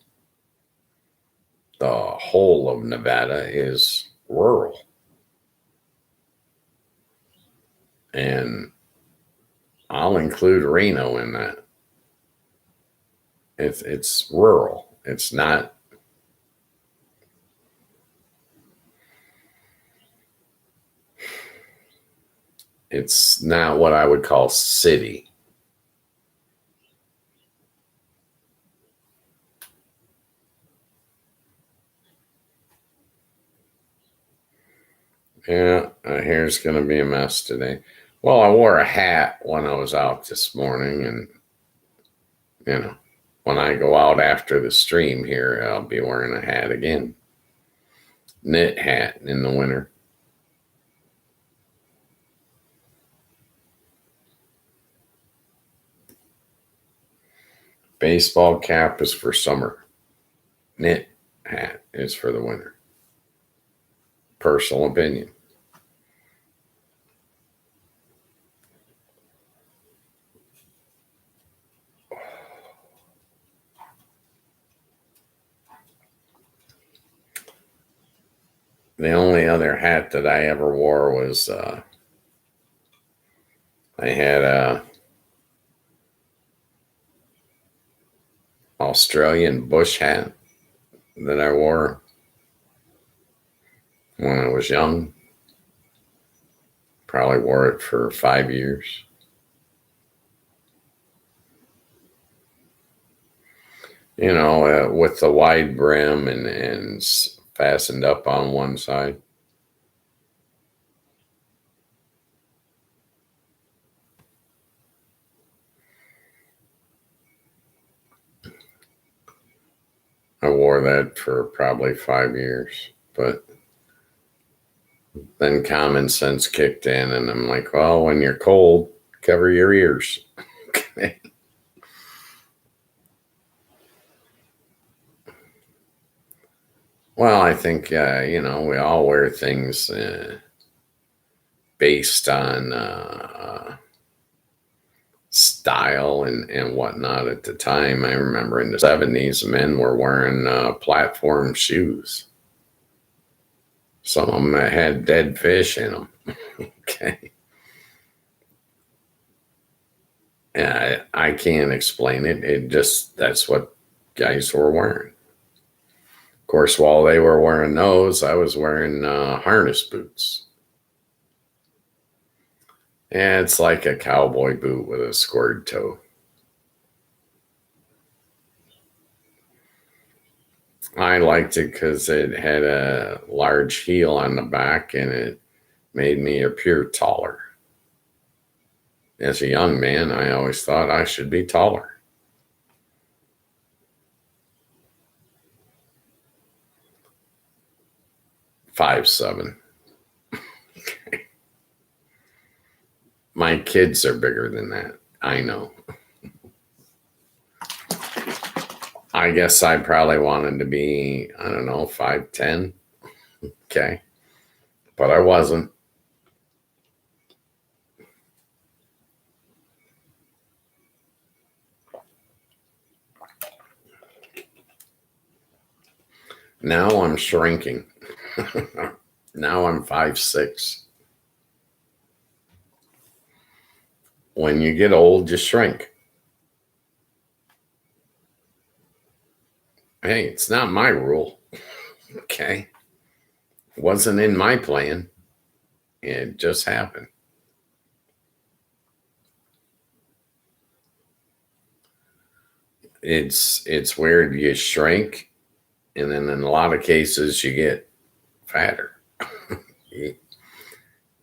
the whole of Nevada is rural. And I'll include Reno in that. It's rural. It's not. It's not what I would call city. Yeah, hair's going to be a mess today. Well, I wore a hat when I was out this morning, and when I go out after the stream here, I'll be wearing a hat again. Knit hat in the winter. Baseball cap is for summer. Knit hat is for the winter. Personal opinion. The only other hat that I ever wore was I had a Australian bush hat that I wore when I was young. Probably wore it for 5 years. With the wide brim and fastened up on one side. I wore that for probably 5 years, but then common sense kicked in, and I'm like, well, when you're cold, cover your ears. Okay. Well, I think, we all wear things based on style and whatnot at the time. I remember in the 70s, men were wearing platform shoes. Some of them had dead fish in them. Okay. Yeah, I can't explain it. That's what guys were wearing. Of course, while they were wearing those, I was wearing harness boots. Yeah, it's like a cowboy boot with a squared toe. I liked it because it had a large heel on the back and it made me appear taller. As a young man, I always thought I should be taller. Five seven. My kids are bigger than that. I know. I guess I probably wanted to be, I don't know, 5'10". Okay. But I wasn't. Now I'm shrinking. Now I'm 5'6". When you get old, you shrink. Hey, it's not my rule. Okay. It wasn't in my plan. It just happened. It's weird. You shrink, and then in a lot of cases you get fatter.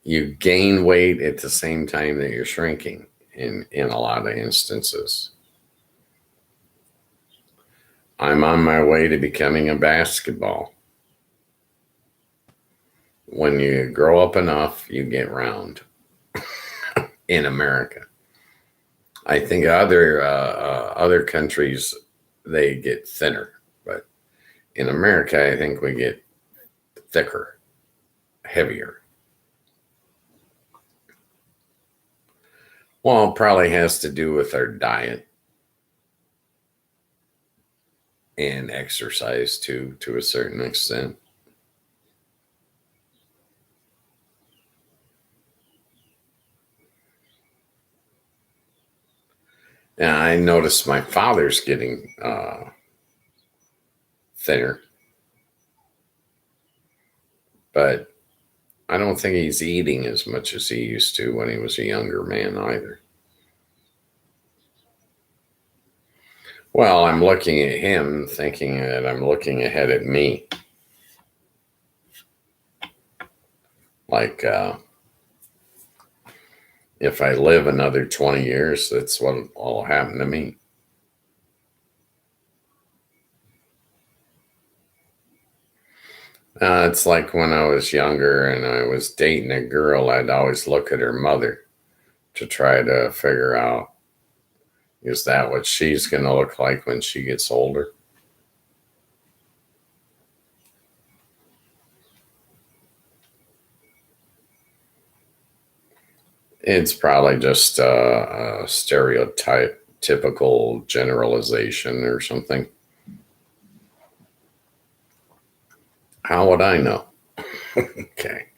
you gain weight at the same time that you're shrinking. in a lot of instances. I'm on my way to becoming a basketball. When you grow up enough, you get round in America. I think other countries, they get thinner, but in America, I think we get thicker, heavier. Well, it probably has to do with our diet and exercise too, to a certain extent. And I noticed my father's getting thinner, but I don't think he's eating as much as he used to when he was a younger man either. Well, I'm looking at him thinking that I'm looking ahead at me. Like, if I live another 20 years, that's what will happen to me. It's like when I was younger and I was dating a girl, I'd always look at her mother to try to figure out, is that what she's going to look like when she gets older? It's probably just a stereotype, typical generalization or something. How would I know? Okay.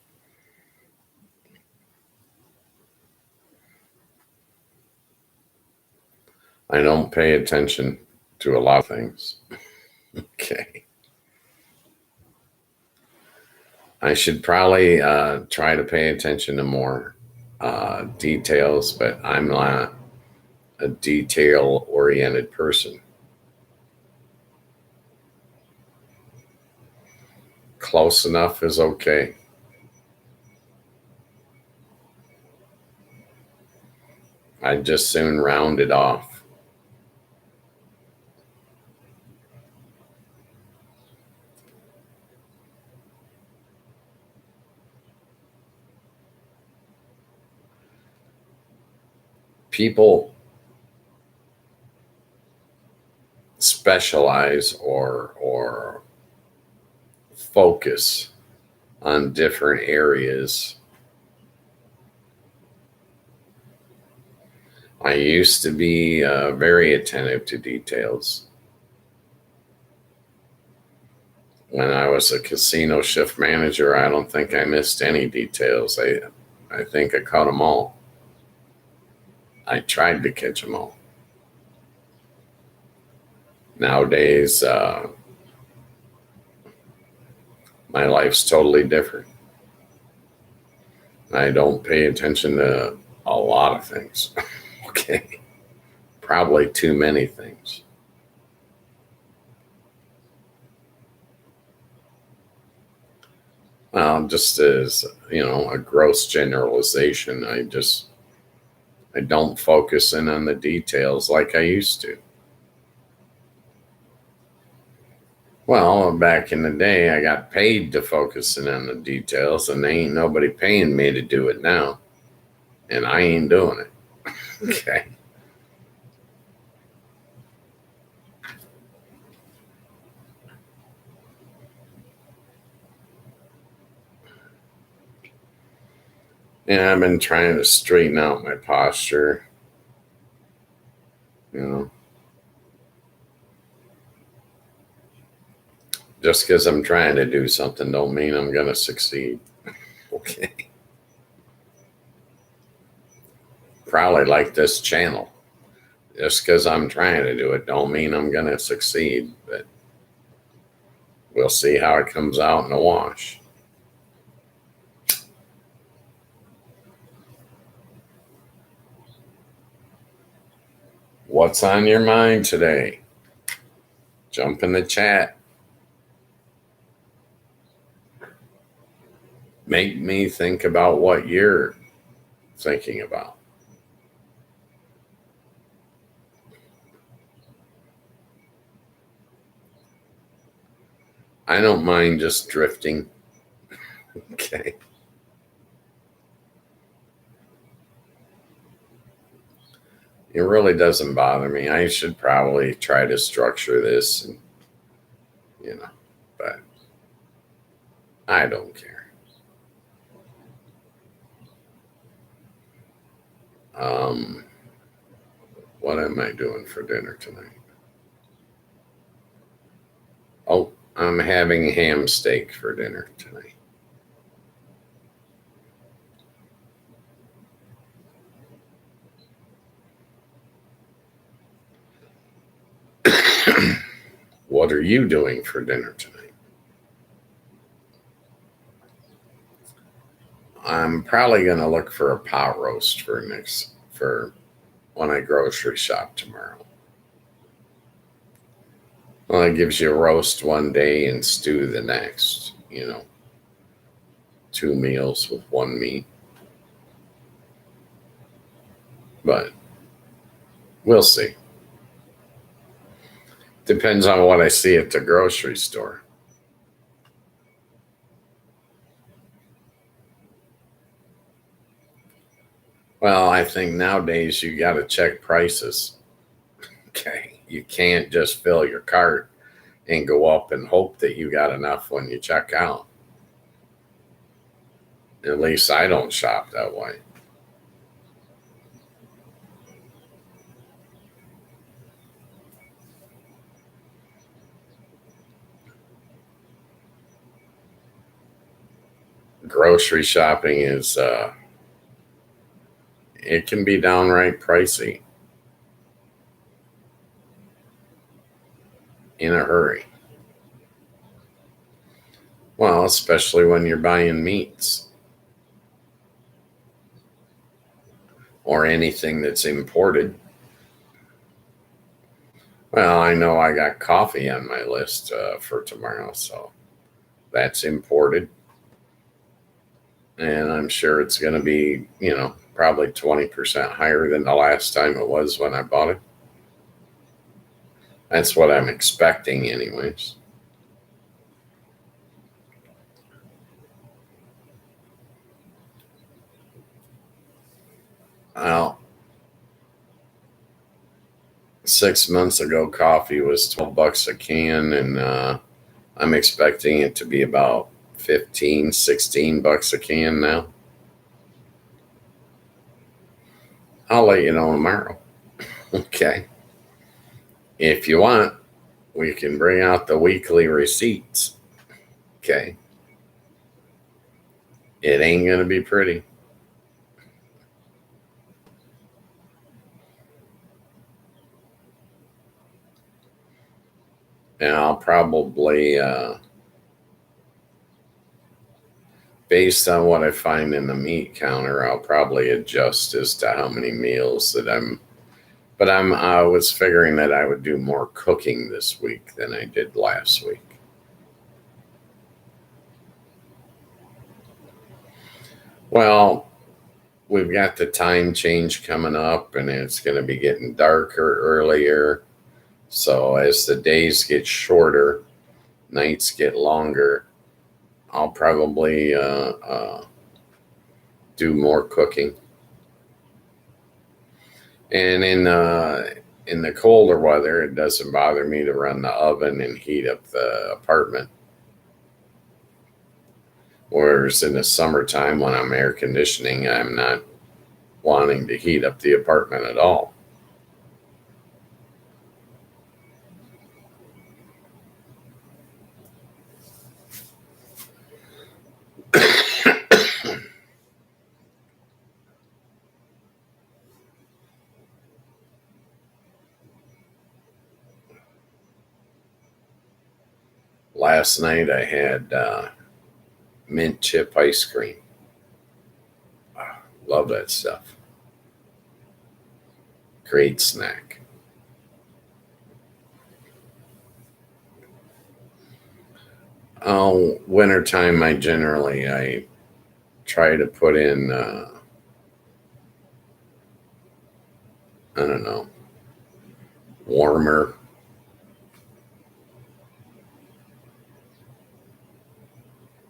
I don't pay attention to a lot of things. Okay. I should probably try to pay attention to more details, but I'm not a detail oriented person. Close enough is okay. I'd just soon round it off. People specialize or focus on different areas. I used to be very attentive to details. When I was a casino shift manager, I don't think I missed any details. I think I caught them all. I tried to catch them all. Nowadays, my life's totally different. I don't pay attention to a lot of things. Okay. Probably too many things. Just as, a gross generalization, I don't focus in on the details like I used to. Well, back in the day, I got paid to focus in on the details, and there ain't nobody paying me to do it now. And I ain't doing it. Okay. Yeah, I've been trying to straighten out my posture. You know, just because I'm trying to do something don't mean I'm going to succeed. Okay. Probably like this channel. Just because I'm trying to do it don't mean I'm going to succeed, but we'll see how it comes out in the wash. What's on your mind today? Jump in the chat. Make me think about what you're thinking about. I don't mind just drifting. Okay. It really doesn't bother me. I should probably try to structure this, and, you know, but I don't care. Um, what am I doing for dinner tonight? Oh, I'm having ham steak for dinner tonight. What are you doing for dinner tonight? I'm probably going to look for a pot roast for when I grocery shop tomorrow. Well, it gives you a roast one day and stew the next, 2 meals with one meat. But we'll see. Depends on what I see at the grocery store. Well, I think nowadays you got to check prices. Okay. You can't just fill your cart and go up and hope that you got enough when you check out. At least I don't shop that way. Grocery shopping it can be downright pricey in a hurry. Well, especially when you're buying meats or anything that's imported. Well, I know I got coffee on my list for tomorrow, so that's imported. And I'm sure it's going to be, probably 20% higher than the last time it was when I bought it. That's what I'm expecting, anyways. Well, 6 months ago, coffee was $12 a can, and I'm expecting it to be about 15, $16 a can now. I'll let you know tomorrow. Okay. If you want, we can bring out the weekly receipts. Okay. It ain't going to be pretty. And I'll probably, based on what I find in the meat counter, I'll probably adjust as to how many meals that I'm. But I was figuring that I would do more cooking this week than I did last week. Well, we've got the time change coming up, and it's going to be getting darker earlier. So as the days get shorter, nights get longer, I'll probably do more cooking. And in the colder weather, it doesn't bother me to run the oven and heat up the apartment. Whereas in the summertime, when I'm air conditioning, I'm not wanting to heat up the apartment at all. Last night I had mint chip ice cream. Love that stuff. Great snack. Oh, wintertime, I try to put in, I don't know, warmer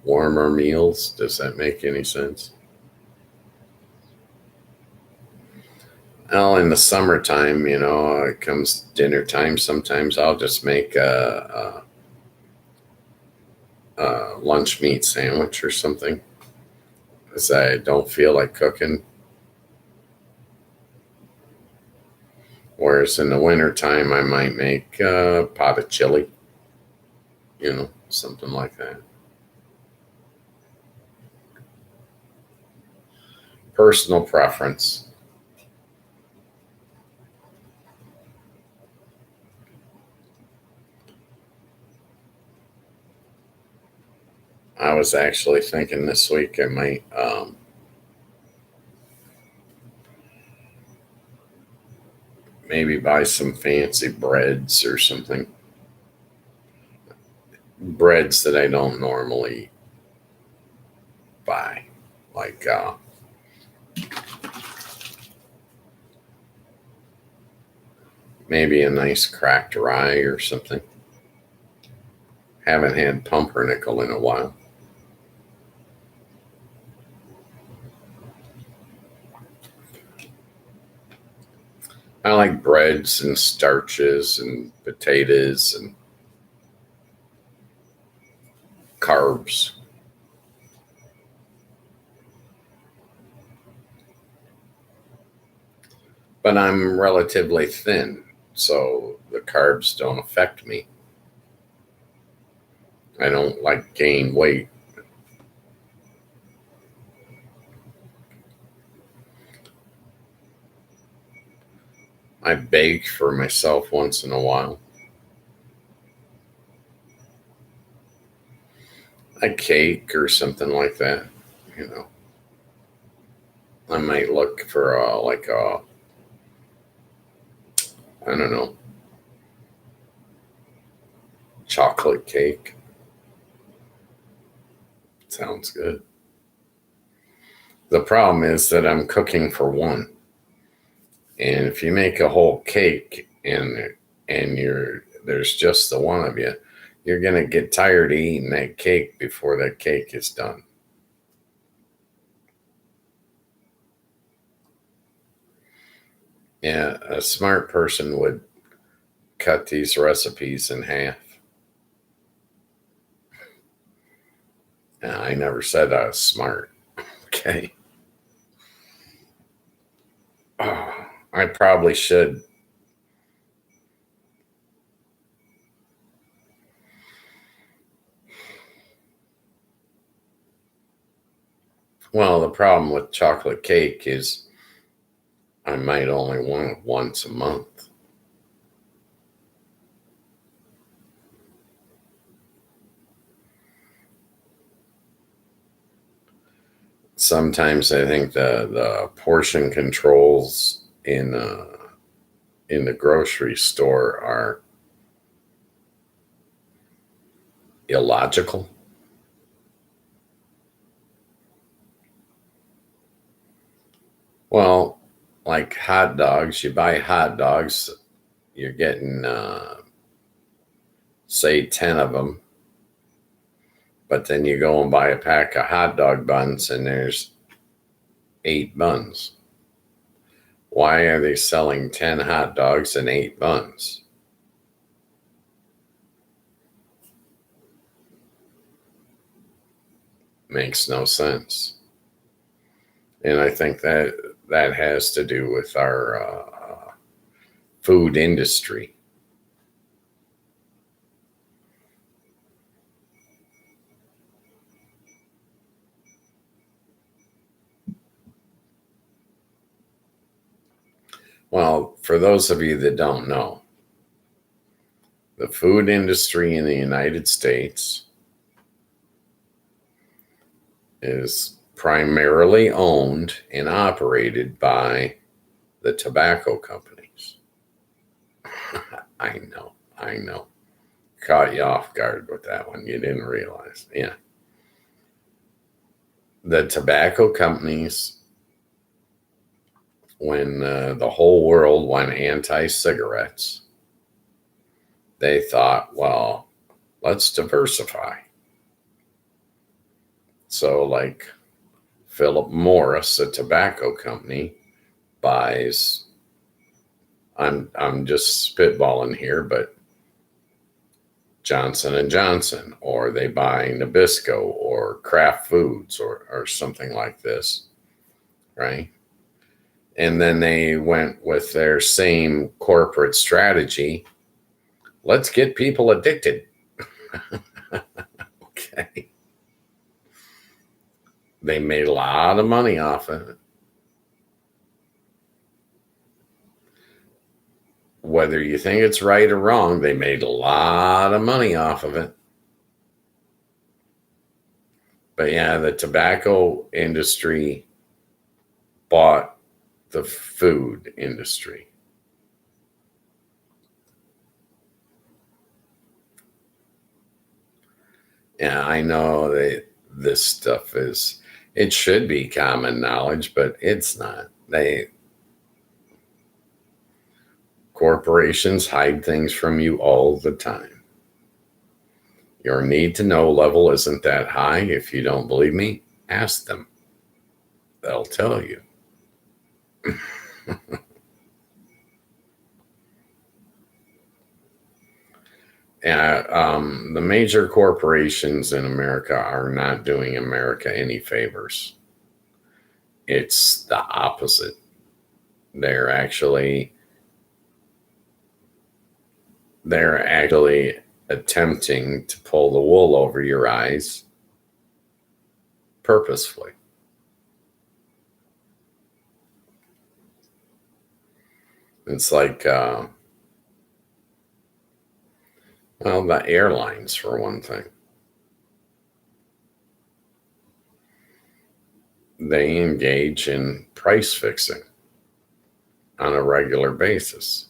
Warmer meals. Does that make any sense? Well, in the summertime, it comes dinner time. Sometimes I'll just make a lunch meat sandwich or something because I don't feel like cooking. Whereas in the wintertime, I might make a pot of chili, something like that. Personal preference. I was actually thinking this week I might maybe buy some fancy breads or something. Breads that I don't normally buy. Like maybe a nice cracked rye or something. Haven't had pumpernickel in a while. I like breads and starches and potatoes and carbs. But I'm relatively thin, so the carbs don't affect me. I don't like gain weight. I bake for myself once in a while. A cake or something like that, you know. I might look for I don't know, chocolate cake. Sounds good. The problem is that I'm cooking for one. And if you make a whole cake and there's just the one of you, you're gonna get tired of eating that cake before that cake is done. Yeah, a smart person would cut these recipes in half. I never said I was smart. Okay. Oh, I probably should. Well, the problem with chocolate cake is I might only want it once a month. Sometimes I think the portion controls in the grocery store are illogical. Well, like hot dogs, you buy hot dogs, you're getting say 10 of them, but then you go and buy a pack of hot dog buns and there's 8 buns. Why are they selling 10 hot dogs and 8 buns? Makes no sense. And I think that has to do with our food industry. Well, for those of you that don't know, the food industry in the United States is primarily owned and operated by the tobacco companies. I know. Caught you off guard with that one. You didn't realize. Yeah. The tobacco companies, when the whole world went anti cigarettes, they thought, well, let's diversify. So like Philip Morris, a tobacco company, buys, I'm just spitballing here, but Johnson and Johnson, or they buy Nabisco or Kraft Foods or something like this, right? And then they went with their same corporate strategy. Let's get people addicted. Okay. They made a lot of money off of it. Whether you think it's right or wrong, they made a lot of money off of it. But yeah, the tobacco industry bought the food industry. Yeah, I know that this stuff is, it should be common knowledge, but it's not. Corporations hide things from you all the time. Your need to know level isn't that high. If you don't believe me, ask them. They'll tell you. The major corporations in America are not doing America any favors. It's the opposite. They're actually attempting to pull the wool over your eyes purposefully. It's like, well, the airlines, for one thing. They engage in price fixing on a regular basis.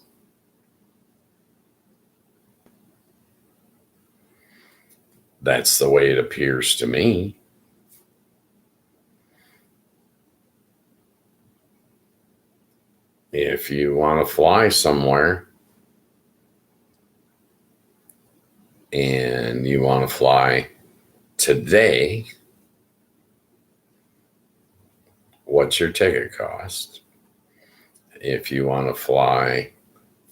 That's the way it appears to me. If you want to fly somewhere and you want to fly today, what's your ticket cost? If you want to fly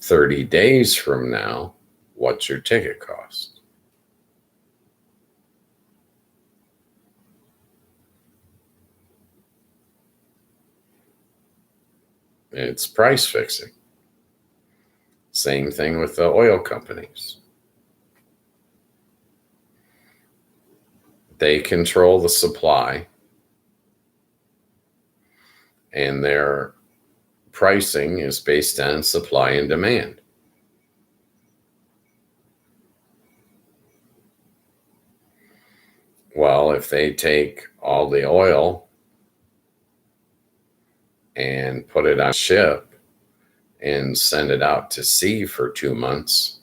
30 days from now, what's your ticket cost? It's price fixing. Same thing with the oil companies. They control the supply, and their pricing is based on supply and demand. Well, if they take all the oil and put it on a ship and send it out to sea for 2 months,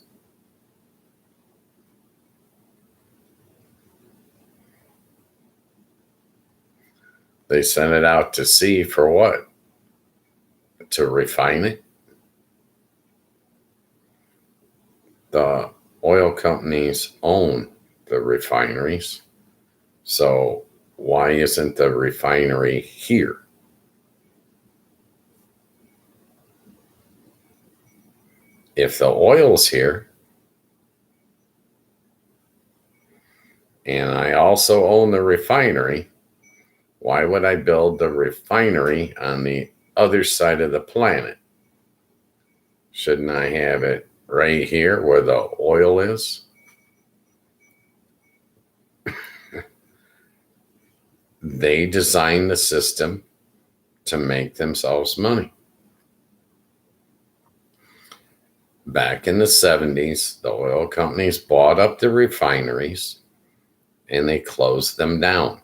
they send it out to sea for what? To refine it? The oil companies own the refineries. So why isn't the refinery here? If the oil's here, and I also own the refinery, why would I build the refinery on the other side of the planet? Shouldn't I have it right here where the oil is? They designed the system to make themselves money. Back in the 70s, the oil companies bought up the refineries and they closed them down.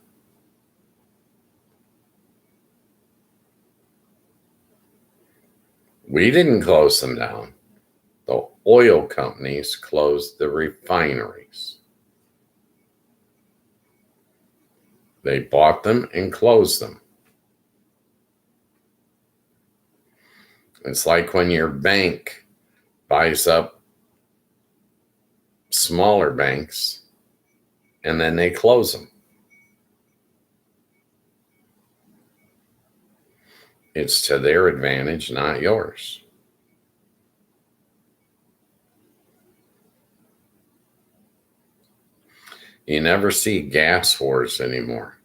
We didn't close them down. The oil companies closed the refineries. They bought them and closed them. It's like when your bank buys up smaller banks and then they close them. It's to their advantage, not yours. You never see gas wars anymore.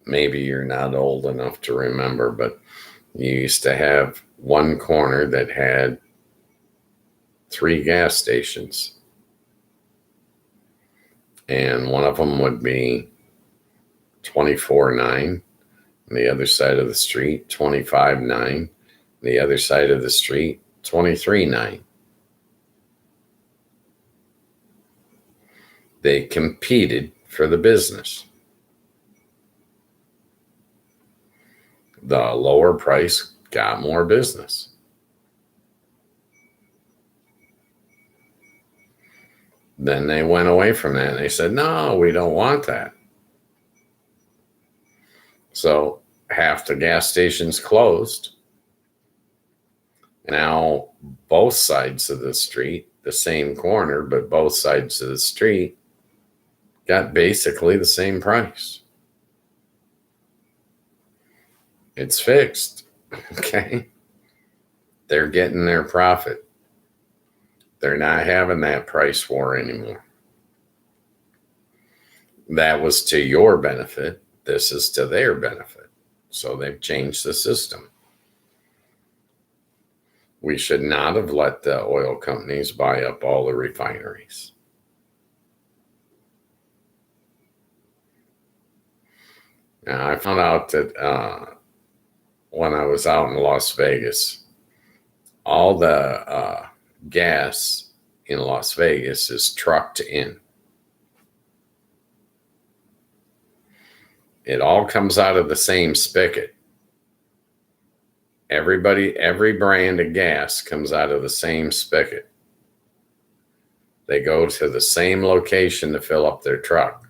Maybe you're not old enough to remember, but you used to have one corner that had 3 gas stations. And one of them would be 24.9, and the other side of the street, 25.9, the other side of the street, 23.9. They competed for the business. The lower price got more business. Then they went away from that and they said, no, we don't want that. So half the gas stations closed. Now both sides of the street, the same corner, but both sides of the street got basically the same price. It's fixed. Okay. They're getting their profit. They're not having that price war anymore. That was to your benefit. This is to their benefit. So they've changed the system. We should not have let the oil companies buy up all the refineries. Now, I found out that when I was out in Las Vegas, all the gas in Las Vegas is trucked in. It all comes out of the same spigot. Every brand of gas comes out of the same spigot. They go to the same location to fill up their truck.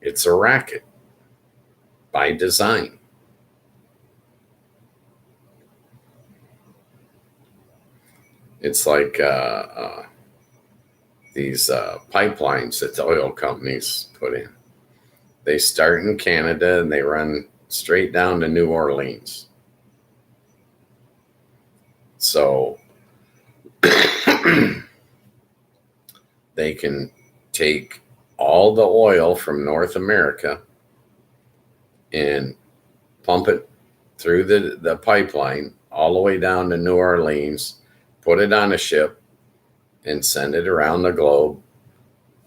It's a racket by design. It's like these pipelines that the oil companies put in. They start in Canada and they run straight down to New Orleans. So they can take all the oil from North America and pump it through the pipeline all the way down to New Orleans, put it on a ship, and send it around the globe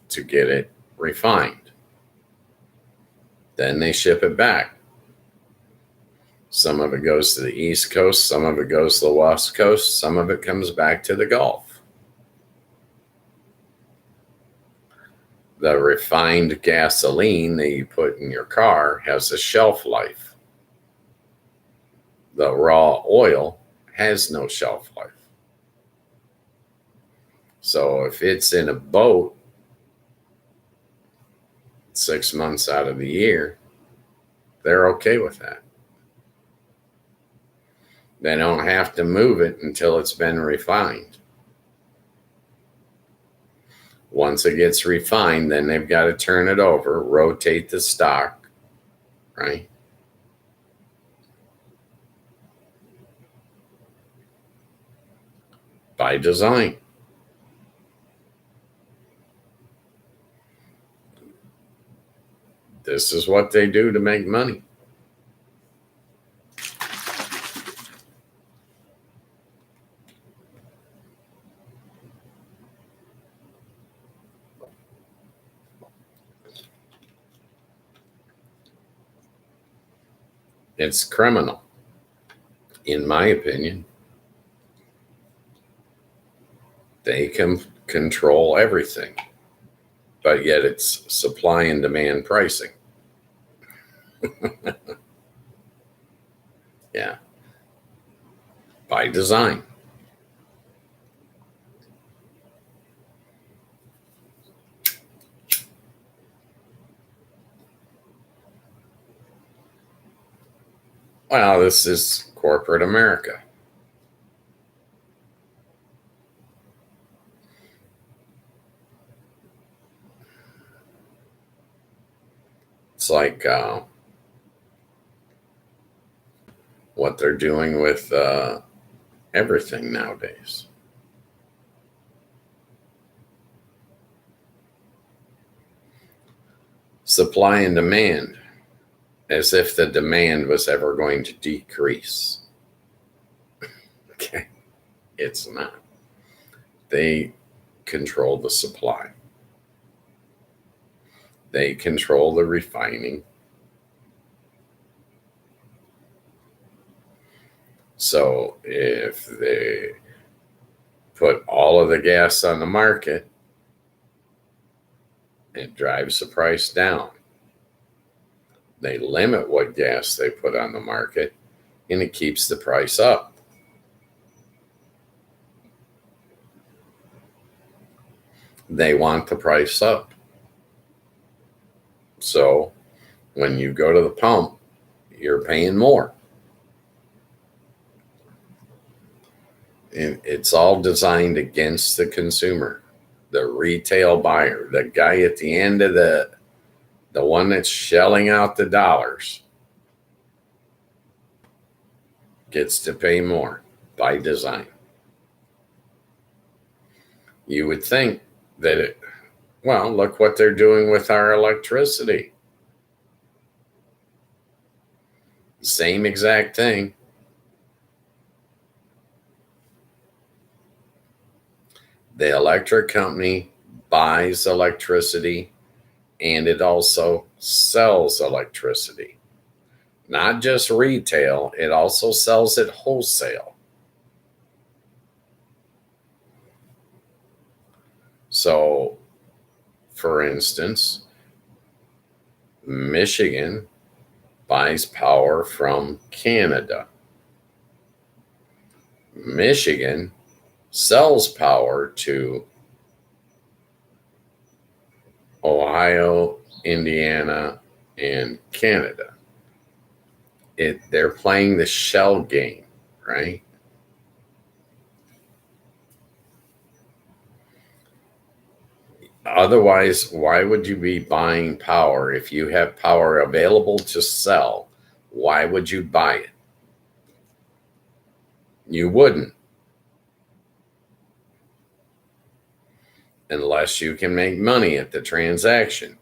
to get it refined. Then they ship it back. Some of it goes to the East Coast, some of it goes to the West Coast, some of it comes back to the Gulf. The refined gasoline that you put in your car has a shelf life. The raw oil has no shelf life. So if it's in a boat 6 months out of the year, they're okay with that. They don't have to move it until it's been refined. Once it gets refined, then they've got to turn it over, rotate the stock, right? By design. This is what they do to make money. It's criminal, in my opinion. They can control everything, but yet it's supply and demand pricing. Yeah. By design. Well, this is corporate America. It's like what they're doing with everything nowadays. Supply and demand, as if the demand was ever going to decrease. Okay, it's not. They control the supply. They control the refining. So if they put all of the gas on the market, it drives the price down. They limit what gas they put on the market, and it keeps the price up. They want the price up. So when you go to the pump, you're paying more. And it's all designed against the consumer, the retail buyer, the guy at the end of the one that's shelling out the dollars gets to pay more by design. You would think that look what they're doing with our electricity. Same exact thing. The electric company buys electricity and it also sells electricity. Not just retail, it also sells it wholesale. So, for instance, Michigan buys power from Canada. Michigan sells power to Ohio, Indiana, and Canada. They're playing the shell game, right? Otherwise, why would you be buying power if you have power available to sell? Why would you buy it? You wouldn't. Unless you can make money at the transaction.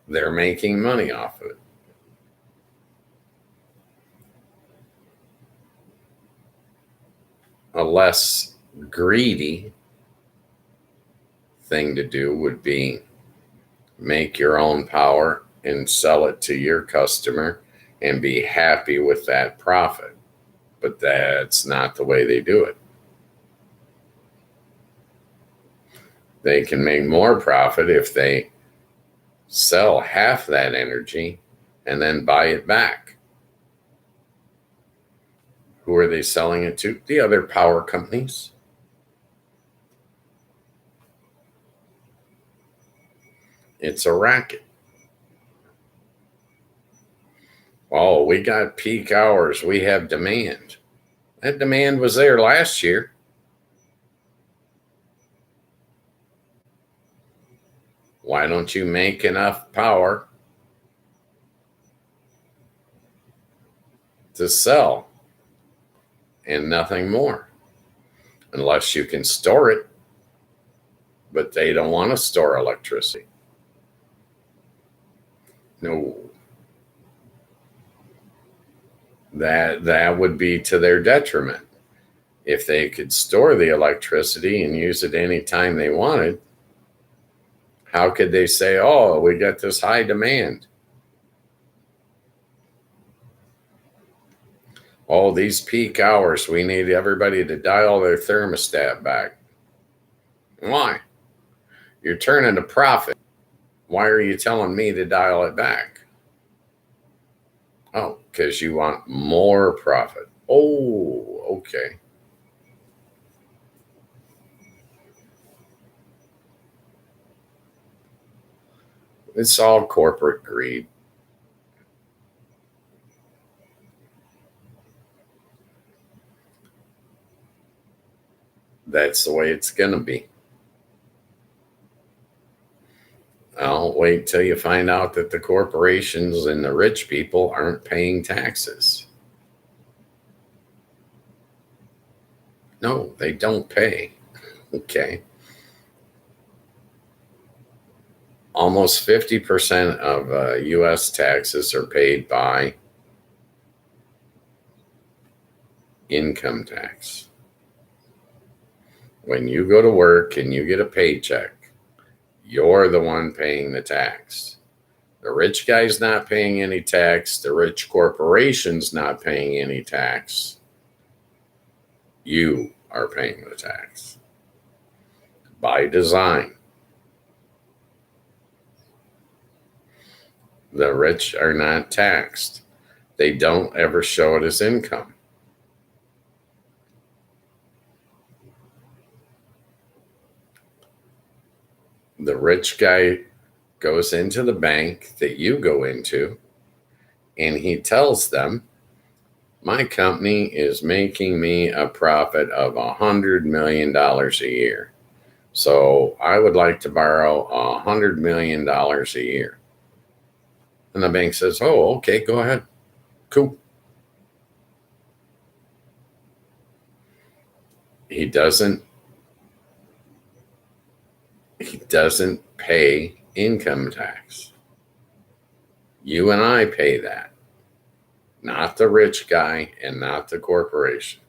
They're making money off of it. A less greedy thing to do would be make your own power and sell it to your customer and be happy with that profit. But that's not the way they do it. They can make more profit if they sell half that energy and then buy it back. Who are they selling it to? The other power companies. It's a racket. Oh, we got peak hours. We have demand. That demand was there last year. Why don't you make enough power to sell and nothing more? Unless you can store it. But they don't want to store electricity. No. That would be to their detriment. If they could store the electricity and use it anytime they wanted, how could they say, oh, we got this high demand? Oh, these peak hours, we need everybody to dial their thermostat back. Why? You're turning a profit. Why are you telling me to dial it back? Oh, because you want more profit. Oh, okay. It's all corporate greed. that's the way it's going to be. I'll wait till you find out that the corporations and the rich people aren't paying taxes. No, they don't pay. Okay. Almost 50% of U.S. taxes are paid by income tax. When you go to work and you get a paycheck, you're the one paying the tax. The rich guy's not paying any tax. The rich corporation's not paying any tax. You are paying the tax. By design. The rich are not taxed. They don't ever show it as income. The rich guy goes into the bank that you go into, and he tells them, my company is making me a profit of $100 million a year. So I would like to borrow $100 million a year. And the bank says, oh, okay, go ahead. Cool. He doesn't pay income tax. You and I pay that, not the rich guy and not the corporation.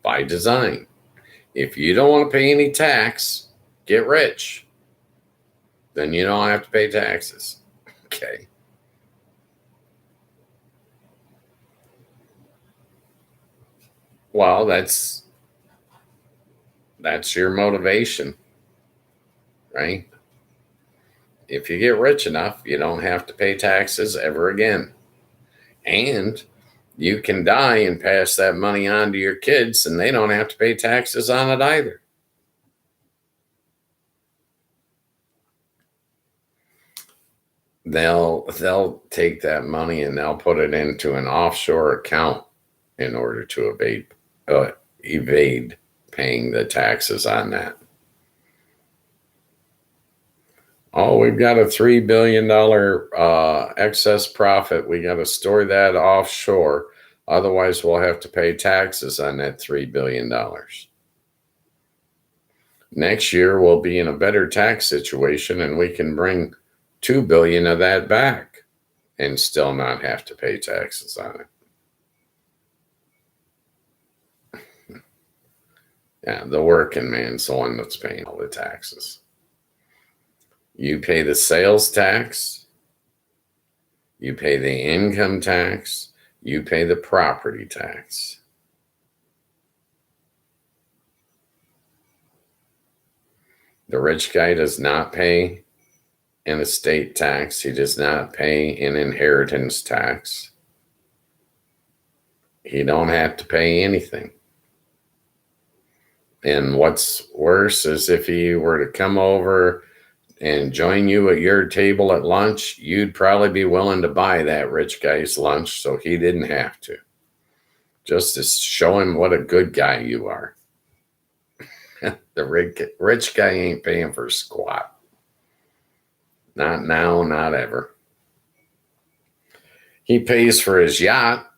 By design. If you don't want to pay any tax, get rich. Then you don't have to pay taxes. Okay. Well, that's your motivation, right? If you get rich enough, you don't have to pay taxes ever again. And you can die and pass that money on to your kids, and they don't have to pay taxes on it either. They'll take that money and they'll put it into an offshore account in order to evade paying the taxes on that. Oh, we've got a $3 billion excess profit. We got to store that offshore. Otherwise, we'll have to pay taxes on that $3 billion. Next year, we'll be in a better tax situation, and we can bring $2 billion of that back and still not have to pay taxes on it. Yeah, the working man's the one that's paying all the taxes. You pay the sales tax, you pay the income tax, you pay the property tax. The rich guy does not pay an estate tax. He does not pay an inheritance tax. He don't have to pay anything. And what's worse is if he were to come over and join you at your table at lunch, you'd probably be willing to buy that rich guy's lunch so he didn't have to. Just to show him what a good guy you are. The rich guy ain't paying for squat. Not now, not ever. He pays for his yacht,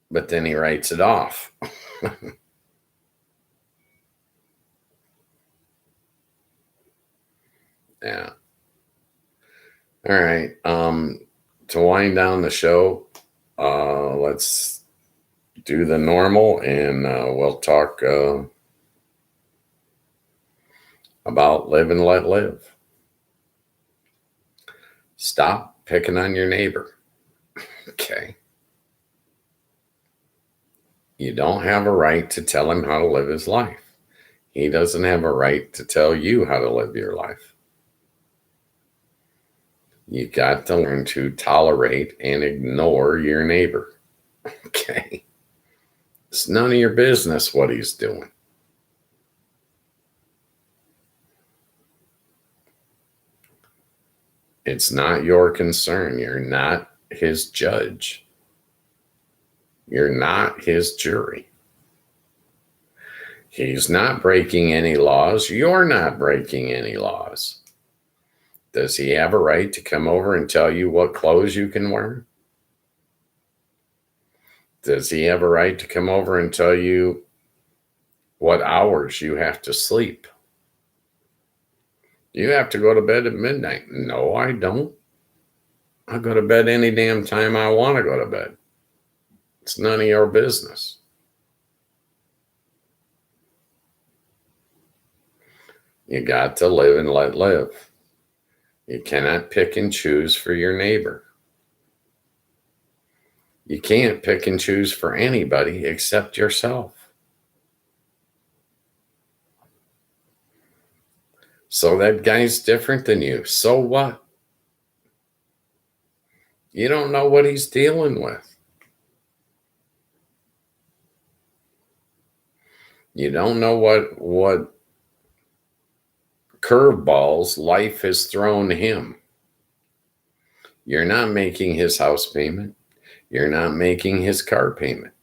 but then he writes it off. Yeah. All right. To wind down the show, let's do the normal, and we'll talk about live and let live. Stop picking on your neighbor. Okay. You don't have a right to tell him how to live his life. He doesn't have a right to tell you how to live your life. You got to learn to tolerate and ignore your neighbor. Okay. It's none of your business what he's doing. It's not your concern. You're not his judge. You're not his jury. He's not breaking any laws. You're not breaking any laws. Does he have a right to come over and tell you what clothes you can wear? Does he have a right to come over and tell you what hours you have to sleep? You have to go to bed at midnight. No, I don't. I go to bed any damn time I want to go to bed. It's none of your business. You got to live and let live. You cannot pick and choose for your neighbor. You can't pick and choose for anybody except yourself. So that guy's different than you. So what? You don't know what he's dealing with. You don't know what curveballs life has thrown him. You're not making his house payment. You're not making his car payment.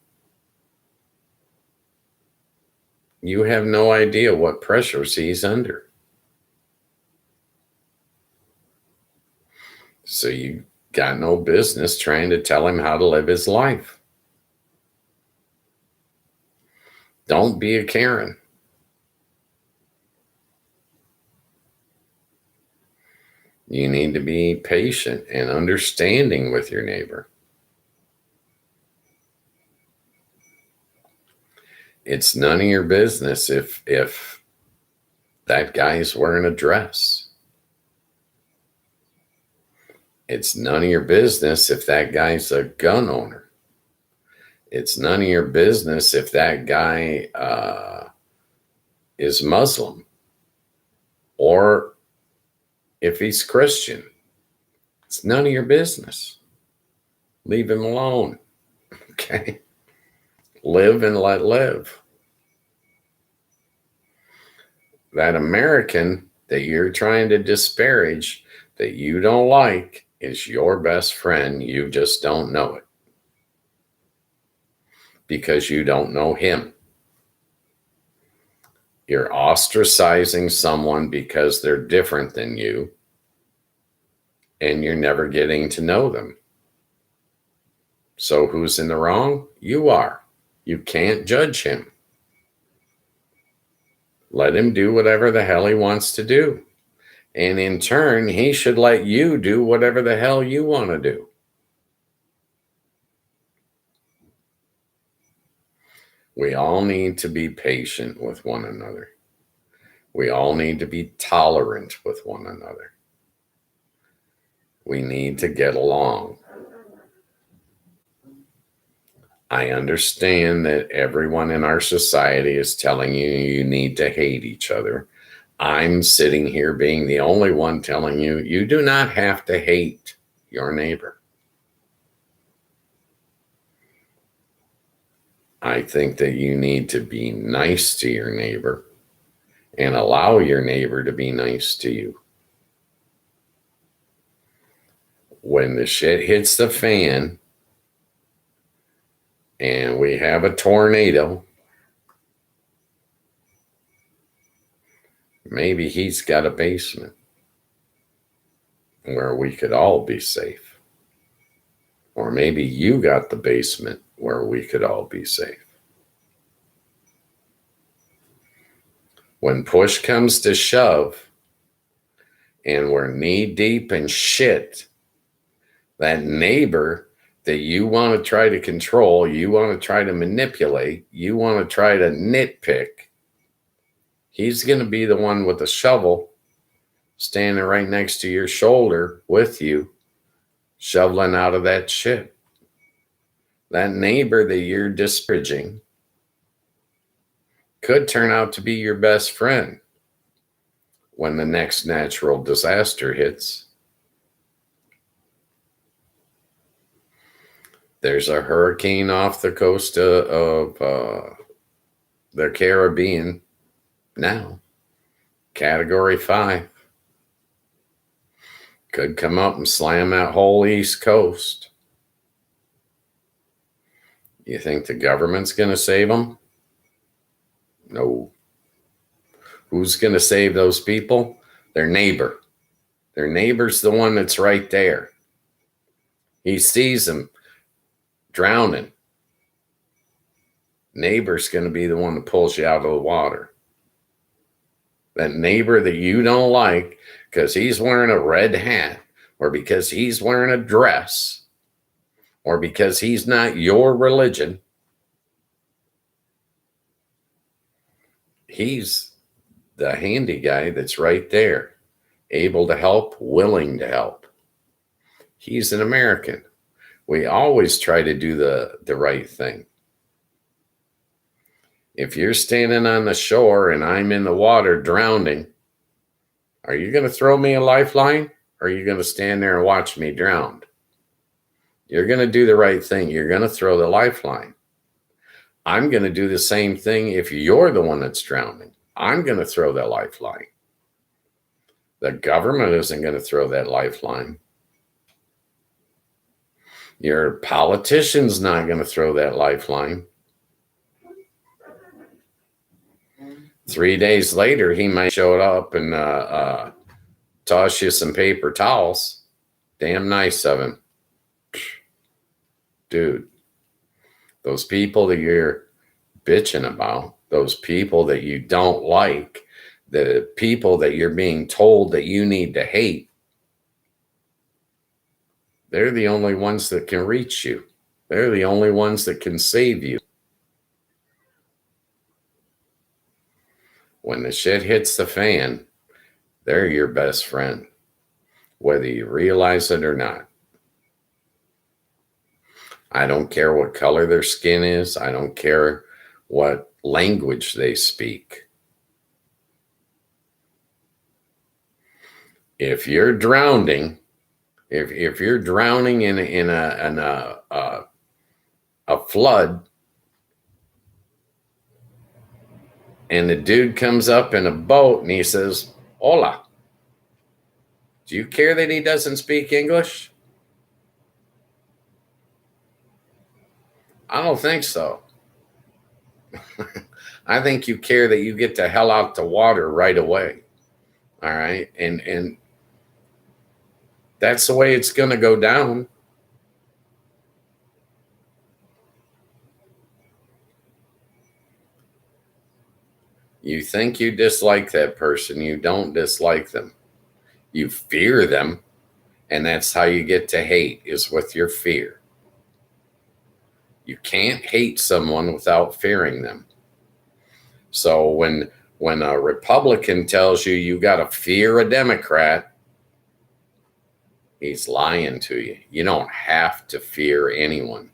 You have no idea what pressures he's under. So you got no business trying to tell him how to live his life. Don't be a Karen. You need to be patient and understanding with your neighbor. It's none of your business if that guy's wearing a dress. It's none of your business if that guy's a gun owner. It's none of your business if that guy is Muslim or if he's Christian. It's none of your business. Leave him alone. Okay? Live and let live. That American that you're trying to disparage, that you don't like, is your best friend. You just don't know it. Because you don't know him. You're ostracizing someone because they're different than you, and you're never getting to know them. So who's in the wrong? You are. You can't judge him. Let him do whatever the hell he wants to do. And in turn, he should let you do whatever the hell you want to do. We all need to be patient with one another. We all need to be tolerant with one another. We need to get along. I understand that everyone in our society is telling you you need to hate each other. I'm sitting here being the only one telling you you do not have to hate your neighbor. I think that you need to be nice to your neighbor and allow your neighbor to be nice to you. When the shit hits the fan and we have a tornado, maybe he's got a basement where we could all be safe. Or maybe you got the basement where we could all be safe. When push comes to shove and we're knee deep in shit, that neighbor that you want to try to control, you want to try to manipulate, you want to try to nitpick, he's going to be the one with the shovel standing right next to your shoulder with you, shoveling out of that shit. That neighbor that you're disparaging could turn out to be your best friend when the next natural disaster hits. There's a hurricane off the coast of the Caribbean now, Category 5. Could come up and slam that whole East Coast. You think the government's going to save them? No. Who's going to save those people? Their neighbor. Their neighbor's the one that's right there. He sees them drowning. Neighbor's going to be the one that pulls you out of the water. That neighbor that you don't like because he's wearing a red hat, or because he's wearing a dress, or because he's not your religion, he's the handy guy that's right there, able to help, willing to help. He's an American. We always try to do the right thing. If you're standing on the shore and I'm in the water drowning, are you going to throw me a lifeline? Or are you going to stand there and watch me drown? You're going to do the right thing. You're going to throw the lifeline. I'm going to do the same thing if you're the one that's drowning. I'm going to throw that lifeline. The government isn't going to throw that lifeline. Your politician's not going to throw that lifeline. 3 days later, he might show up and toss you some paper towels. Damn nice of him. Dude, those people that you're bitching about, those people that you don't like, the people that you're being told that you need to hate, they're the only ones that can reach you. They're the only ones that can save you. When the shit hits the fan, they're your best friend, whether you realize it or not. I don't care what color their skin is. I don't care what language they speak. If you're drowning, if you're drowning in a flood, and the dude comes up in a boat and he says, "Hola," do you care that he doesn't speak English? I don't think so. I think you care that you get the hell out the water right away. All right. And that's the way it's going to go down. You think you dislike that person. You don't dislike them. You fear them. And that's how you get to hate, is with your fear. You can't hate someone without fearing them. So when a Republican tells you you got to fear a Democrat, he's lying to you. You don't have to fear anyone.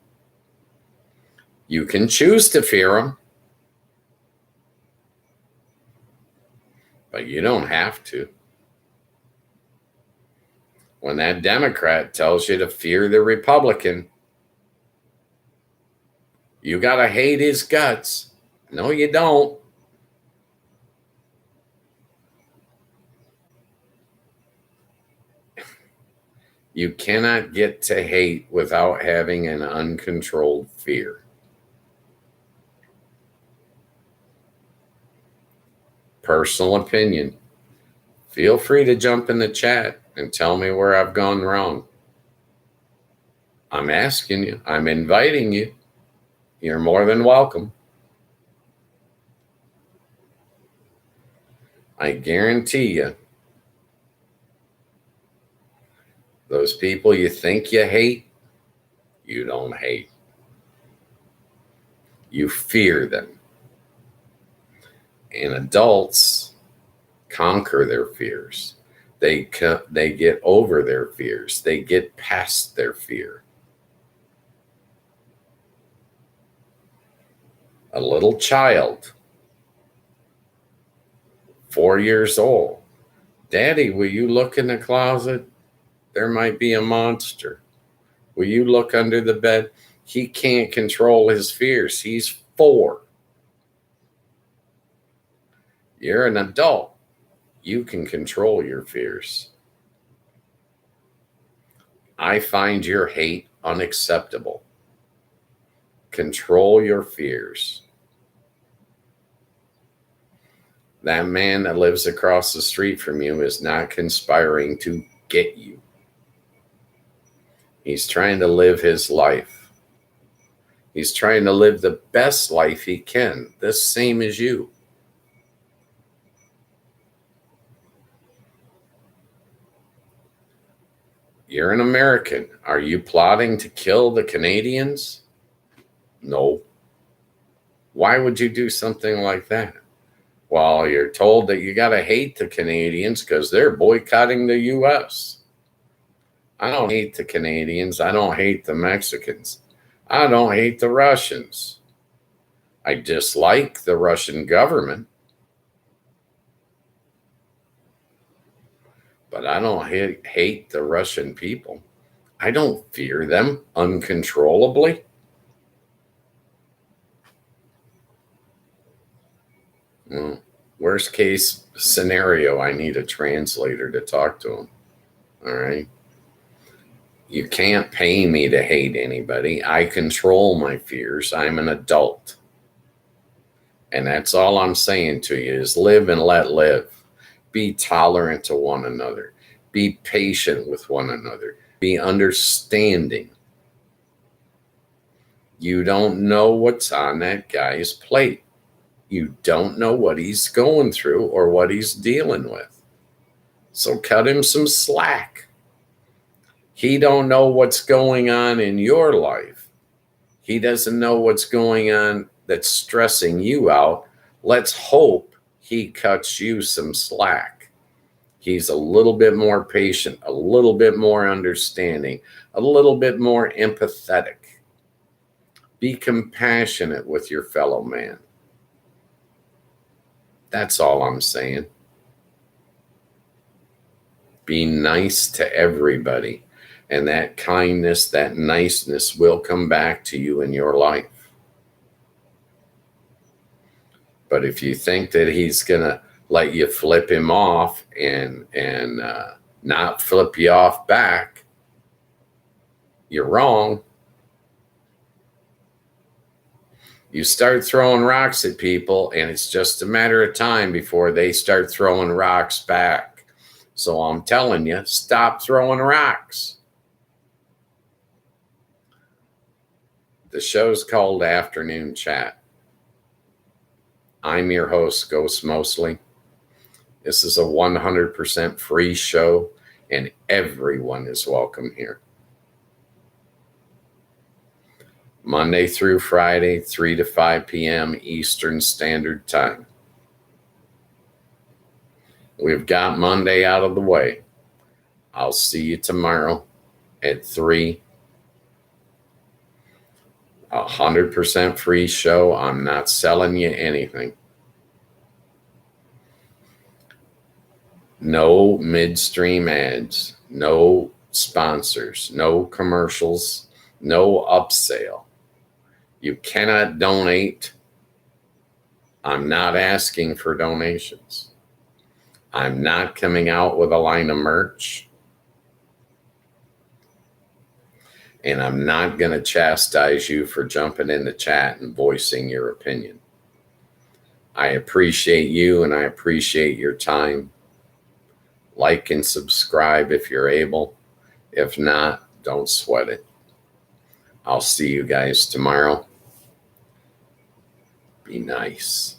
You can choose to fear them, but you don't have to. When that Democrat tells you to fear the Republican, you got to hate his guts. No, you don't. You cannot get to hate without having an uncontrolled fear. Personal opinion. Feel free to jump in the chat and tell me where I've gone wrong. I'm asking you. I'm inviting you. You're more than welcome. I guarantee you, those people you think you hate, you don't hate. You fear them. And adults conquer their fears. They get over their fears. They get past their fear. A little child, 4 years old. "Daddy, will you look in the closet? There might be a monster. Will you look under the bed?" He can't control his fears. He's 4. You're an adult. You can control your fears. I find your hate unacceptable. Control your fears. That man that lives across the street from you is not conspiring to get you. He's trying to live his life. He's trying to live the best life he can, the same as you. You're an American. Are you plotting to kill the Canadians? No. Why would you do something like that? Well, you're told that you got to hate the Canadians because they're boycotting the U.S. I don't hate the Canadians. I don't hate the Mexicans. I don't hate the Russians. I dislike the Russian government. But I don't hate the Russian people. I don't fear them uncontrollably. Well, worst case scenario, I need a translator to talk to them. All right. You can't pay me to hate anybody. I control my fears. I'm an adult. And that's all I'm saying to you is live and let live. Be tolerant to one another. Be patient with one another. Be understanding. You don't know what's on that guy's plate. You don't know what he's going through or what he's dealing with. So cut him some slack. He don't know what's going on in your life. He doesn't know what's going on that's stressing you out. Let's hope he cuts you some slack. He's a little bit more patient, a little bit more understanding, a little bit more empathetic. Be compassionate with your fellow man. That's all I'm saying. Be nice to everybody. And that kindness, that niceness will come back to you in your life. But if you think that he's going to let you flip him off and not flip you off back, you're wrong. You start throwing rocks at people, and it's just a matter of time before they start throwing rocks back. So I'm telling you, stop throwing rocks. The show's called Afternoon Chat. I'm your host, Ghost Mostly. This is a 100% free show, and everyone is welcome here. Monday through Friday, 3 to 5 p.m. Eastern Standard Time. We've got Monday out of the way. I'll see you tomorrow at 3. 100% free show. I'm not selling you anything. No midstream ads, no sponsors, no commercials, no upsell. You cannot donate. I'm not asking for donations. I'm not coming out with a line of merch. And I'm not going to chastise you for jumping in the chat and voicing your opinion. I appreciate you and I appreciate your time. Like and subscribe if you're able. If not, don't sweat it. I'll see you guys tomorrow. Be nice.